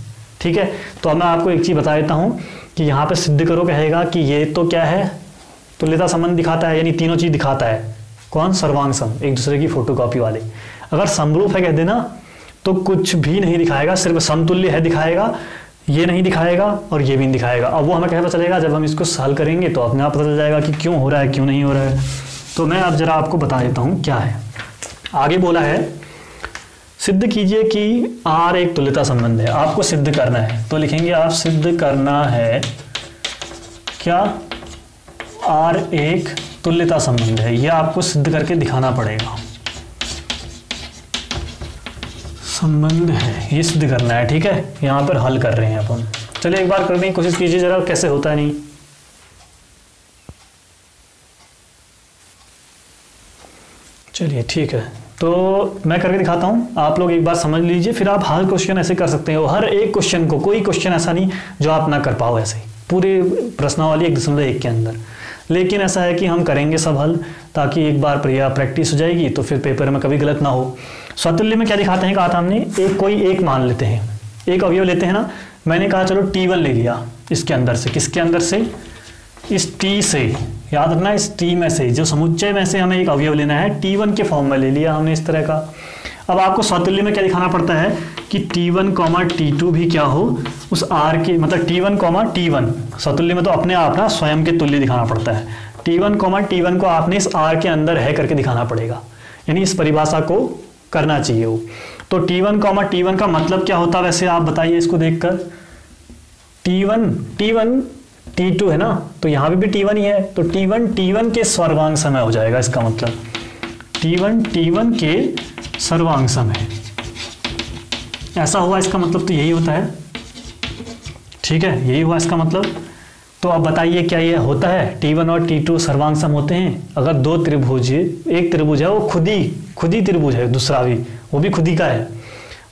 ठीक है। तो अब मैं आपको एक चीज़ बता देता हूँ कि यहाँ पे सिद्ध करो कहेगा कि ये तो क्या है, तुल्यता संबंध दिखाता है, यानी तीनों चीज़ दिखाता है। कौन? सर्वांगसम, एक दूसरे की फोटोकॉपी वाले। अगर समरूप है कह देना तो कुछ भी नहीं दिखाएगा, सिर्फ समतुल्य है दिखाएगा, ये नहीं दिखाएगा और ये भी नहीं दिखाएगा। अब वो हमें कैसे पता चलेगा, जब हम इसको हल करेंगे तो अपने आप पता चल जाएगा कि क्यों हो रहा है क्यों नहीं हो रहा है। तो मैं अब जरा आपको बता देता हूँ क्या है। आगे बोला है सिद्ध कीजिए कि R एक तुल्यता संबंध है। आपको सिद्ध करना है तो लिखेंगे आप सिद्ध करना है क्या, R एक तुल्यता संबंध है। यह आपको सिद्ध करके दिखाना पड़ेगा, संबंध है, ये सिद्ध करना है, ठीक है। यहाँ पर हल कर रहे हैं अपन। चलिए एक बार करने की कोशिश कीजिए जरा, कैसे होता है नहीं। चलिए ठीक है, तो मैं करके दिखाता हूँ, आप लोग एक बार समझ लीजिए, फिर आप हर क्वेश्चन ऐसे कर सकते हो। हर एक क्वेश्चन को, कोई क्वेश्चन ऐसा नहीं जो आप ना कर पाओ ऐसे ही, पूरे प्रश्नावली 1.1 के अंदर। लेकिन ऐसा है कि हम करेंगे सब हल, ताकि एक बार प्रैक्टिस हो जाएगी तो फिर पेपर में कभी गलत ना हो। स्वतुल्य में क्या दिखाते हैं, कहा था हमने, कोई एक मान लेते हैं, एक अवयव लेते हैं ना। मैंने कहा चलो T1 ले लिया इसके अंदर से, किसके अंदर से, इस T से, याद रखना इस T में से, जो समुच्चय में से हमें एक अवयव लेना है, T1 के फॉर्म में ले लिया हमने इस तरह का। अब आपको स्वतुल्य में क्या दिखाना पड़ता है कि T1, T2 भी क्या हो उस R के, मतलब T1, T1 स्वतुल्य में तो अपने आप ना स्वयं के तुल्य दिखाना पड़ता है। T1, T1 को आपने इस R के अंदर है करके दिखाना पड़ेगा, यानी इस परिभाषा को करना चाहिए वो। तो T1, T1 का मतलब क्या होता है वैसे आप बताइए इसको देखकर। T1 T2 है ना, तो यहाँ पे भी T1 ही है, तो T1 के सर्वांग समय हो जाएगा। इसका मतलब T1 के सर्वांग समय, ऐसा हुआ इसका मतलब, तो यही होता है, ठीक है, यही हुआ इसका मतलब। तो अब बताइए क्या ये होता है, T1 और T2 सर्वांग सम होते हैं? अगर 2 त्रिभुज, एक त्रिभुज है वो खुद ही त्रिभुज है, दूसरा भी वो भी खुद ही का है,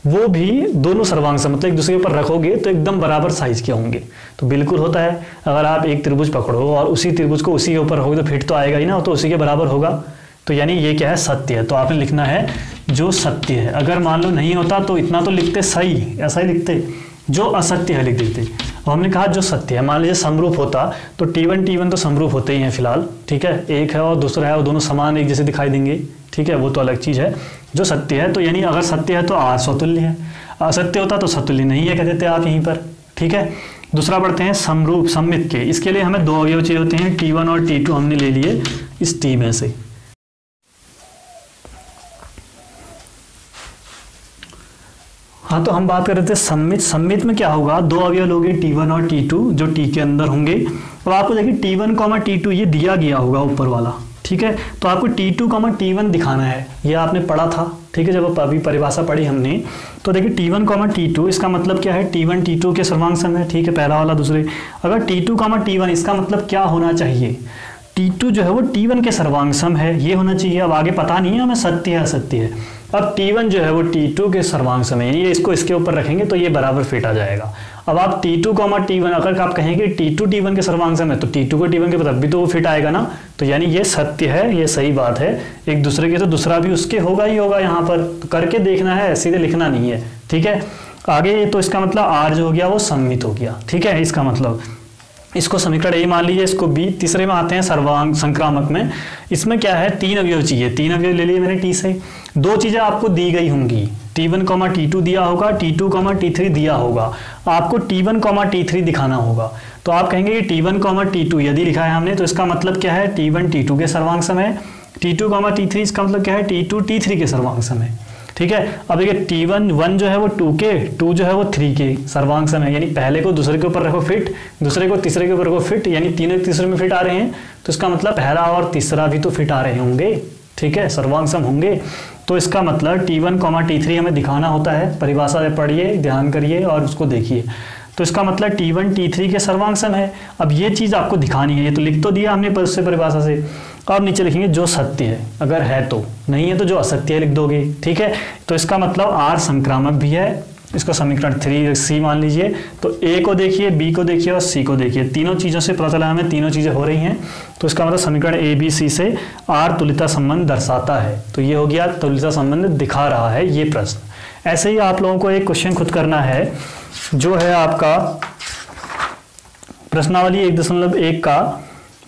वो भी दोनों सर्वांग सम, मतलब एक दूसरे के ऊपर रखोगे तो एकदम बराबर साइज के होंगे, तो बिल्कुल होता है। अगर आप एक त्रिभुज पकड़ो और उसी त्रिभुज को उसी के ऊपर रखोगे तो फिट तो आएगा ही ना, तो उसी के बराबर होगा। तो यानी ये क्या है, सत्य है। तो आपने लिखना है जो सत्य है। अगर मान लो नहीं होता तो इतना तो लिखते सही, ऐसा ही लिखते, जो असत्य है लिख देते। और हमने कहा जो सत्य है, मान लीजिए समरूप होता तो T1 तो समरूप होते ही हैं फिलहाल, ठीक है, एक है और दूसरा है, वो दोनों समान एक जैसे दिखाई देंगे, ठीक है, वो तो अलग चीज़ है। जो सत्य है, तो यानी अगर सत्य है तो R स्वतुल्य है, असत्य होता तो सतुल्य नहीं है कह देते आप यहीं पर, ठीक है। दूसरा बढ़ते हैं समरूप सममित के। इसके लिए हमें 2 अवयव चाहिए होते हैं, T1 और T2 हमने ले लिए इस T में से। हाँ, तो हम बात कर रहे थे सममित। सममित में क्या होगा, दो अवयव होंगे T1 और T2 जो T के अंदर होंगे। अब आपको देखिए T1, T2 ये दिया गया होगा ऊपर वाला, ठीक है। तो आपको T2, T1 दिखाना है, ये आपने पढ़ा था, ठीक है, जब अभी परिभाषा पढ़ी हमने। तो देखिए T1, T2 इसका मतलब क्या है, T1 T2 के सर्वांग सम है, ठीक है, पहला वाला दूसरे। अगर T2, T1 इसका मतलब क्या होना चाहिए, T2 जो है वो T1 के सर्वांग सम है, ये होना चाहिए। अब आगे पता नहीं है हमें सत्य है असत्य है। अब T1 जो है वो T2 के सर्वांग सम है, ये इसको इसके ऊपर रखेंगे तो ये बराबर फिट आ जाएगा। अब आप T2, T1 अगर आप कहेंगे T2 T1 के सर्वांग सम है तो T2 को T1 के तब भी तो वो फिट आएगा ना। तो यानी ये सत्य है, ये सही बात है, एक दूसरे के तो दूसरा भी उसके होगा ही होगा। यहाँ पर तो करके देखना है, सीधे लिखना नहीं है, ठीक है। आगे तो इसका मतलब R जो हो गया वो सममित हो गया, ठीक है। इसका मतलब इसको समीकरण A मान लीजिए, इसको B। तीसरे में आते हैं सर्वांग संक्रामक में। इसमें क्या है, 3 अवयव चाहिए, 3 अवयव ले लिए मैंने T से। 2 चीजें आपको दी गई होंगी, T1, T2 दिया होगा, T2, T3 दिया होगा। आपको T1, T3 दिखाना होगा। तो आप कहेंगे कि T1, T2 यदि लिखा है हमने तो इसका मतलब क्या है, T1 T2 के सर्वांग सम है, T2, T3 इसका मतलब क्या है, T2 T3 के सर्वांग सम है, ठीक है। अब देखिए T1 1 जो है वो 2 के, 2 जो है वो 3 के सर्वांग सम है, यानी पहले को दूसरे के ऊपर रखो फिट, दूसरे को तीसरे के ऊपर रखो फिट, यानी तीनों तीसरे में फिट आ रहे हैं। तो इसका मतलब पहला और तीसरा भी तो फिट आ रहे होंगे, ठीक है, सर्वांग सम होंगे। तो इसका मतलब T1, T3 हमें दिखाना होता है। परिभाषा से पढ़िए, ध्यान करिए और उसको देखिए। तो इसका मतलब T1 T3 के सर्वांग सम है। अब ये चीज़ आपको दिखानी है, ये तो लिख तो दिया हमने उससे परिभाषा से। अब नीचे लिखेंगे जो सत्य है, अगर है तो, नहीं है तो जो असत्य है लिख दोगे, ठीक है। तो इसका मतलब R संक्रामक भी है, इसको समीकरण 3C मान लीजिए। तो A को देखिए, B को देखिए और C को देखिए, तीनों चीज़ों से पता चला हमें तीनों चीज़ें हो रही हैं। तो इसका मतलब समीकरण ABC से R तुल्यता संबंध दर्शाता है। तो ये हो गया तुल्यता संबंध दिखा रहा है ये प्रश्न। ऐसे ही आप लोगों को एक क्वेश्चन खुद करना है, जो है आपका प्रश्नावली 1.1 का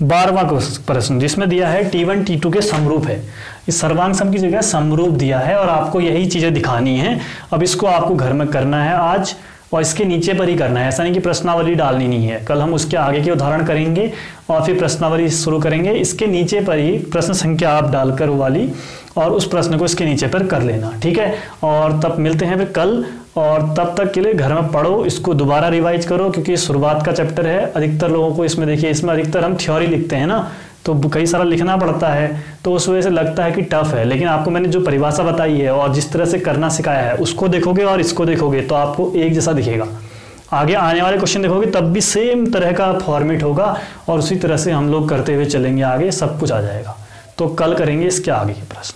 12वां प्रश्न, जिसमें दिया है T1 T2 के समरूप है। इस सर्वांग सम की जगह समरूप दिया है और आपको यही चीजें दिखानी है। अब इसको आपको घर में करना है आज, और इसके नीचे पर ही करना है, ऐसा नहीं कि प्रश्नावली डालनी नहीं है। कल हम उसके आगे के उदाहरण करेंगे और फिर प्रश्नावली शुरू करेंगे। इसके नीचे पर ही प्रश्न संख्या आप डालकर वाली और उस प्रश्न को इसके नीचे पर कर लेना, ठीक है। और तब मिलते हैं फिर कल, और तब तक के लिए घर में पढ़ो, इसको दोबारा रिवाइज करो, क्योंकि शुरुआत का चैप्टर है। अधिकतर लोगों को इसमें देखिए, इसमें अधिकतर हम थ्योरी लिखते हैं ना, तो कई सारा लिखना पड़ता है, तो उस वजह से लगता है कि टफ है। लेकिन आपको मैंने जो परिभाषा बताई है और जिस तरह से करना सिखाया है, उसको देखोगे और इसको देखोगे तो आपको एक जैसा दिखेगा। आगे आने वाले क्वेश्चन देखोगे तब भी सेम तरह का फॉर्मेट होगा और उसी तरह से हम लोग करते हुए चलेंगे, आगे सब कुछ आ जाएगा। तो कल करेंगे इसके आगे के प्रश्न।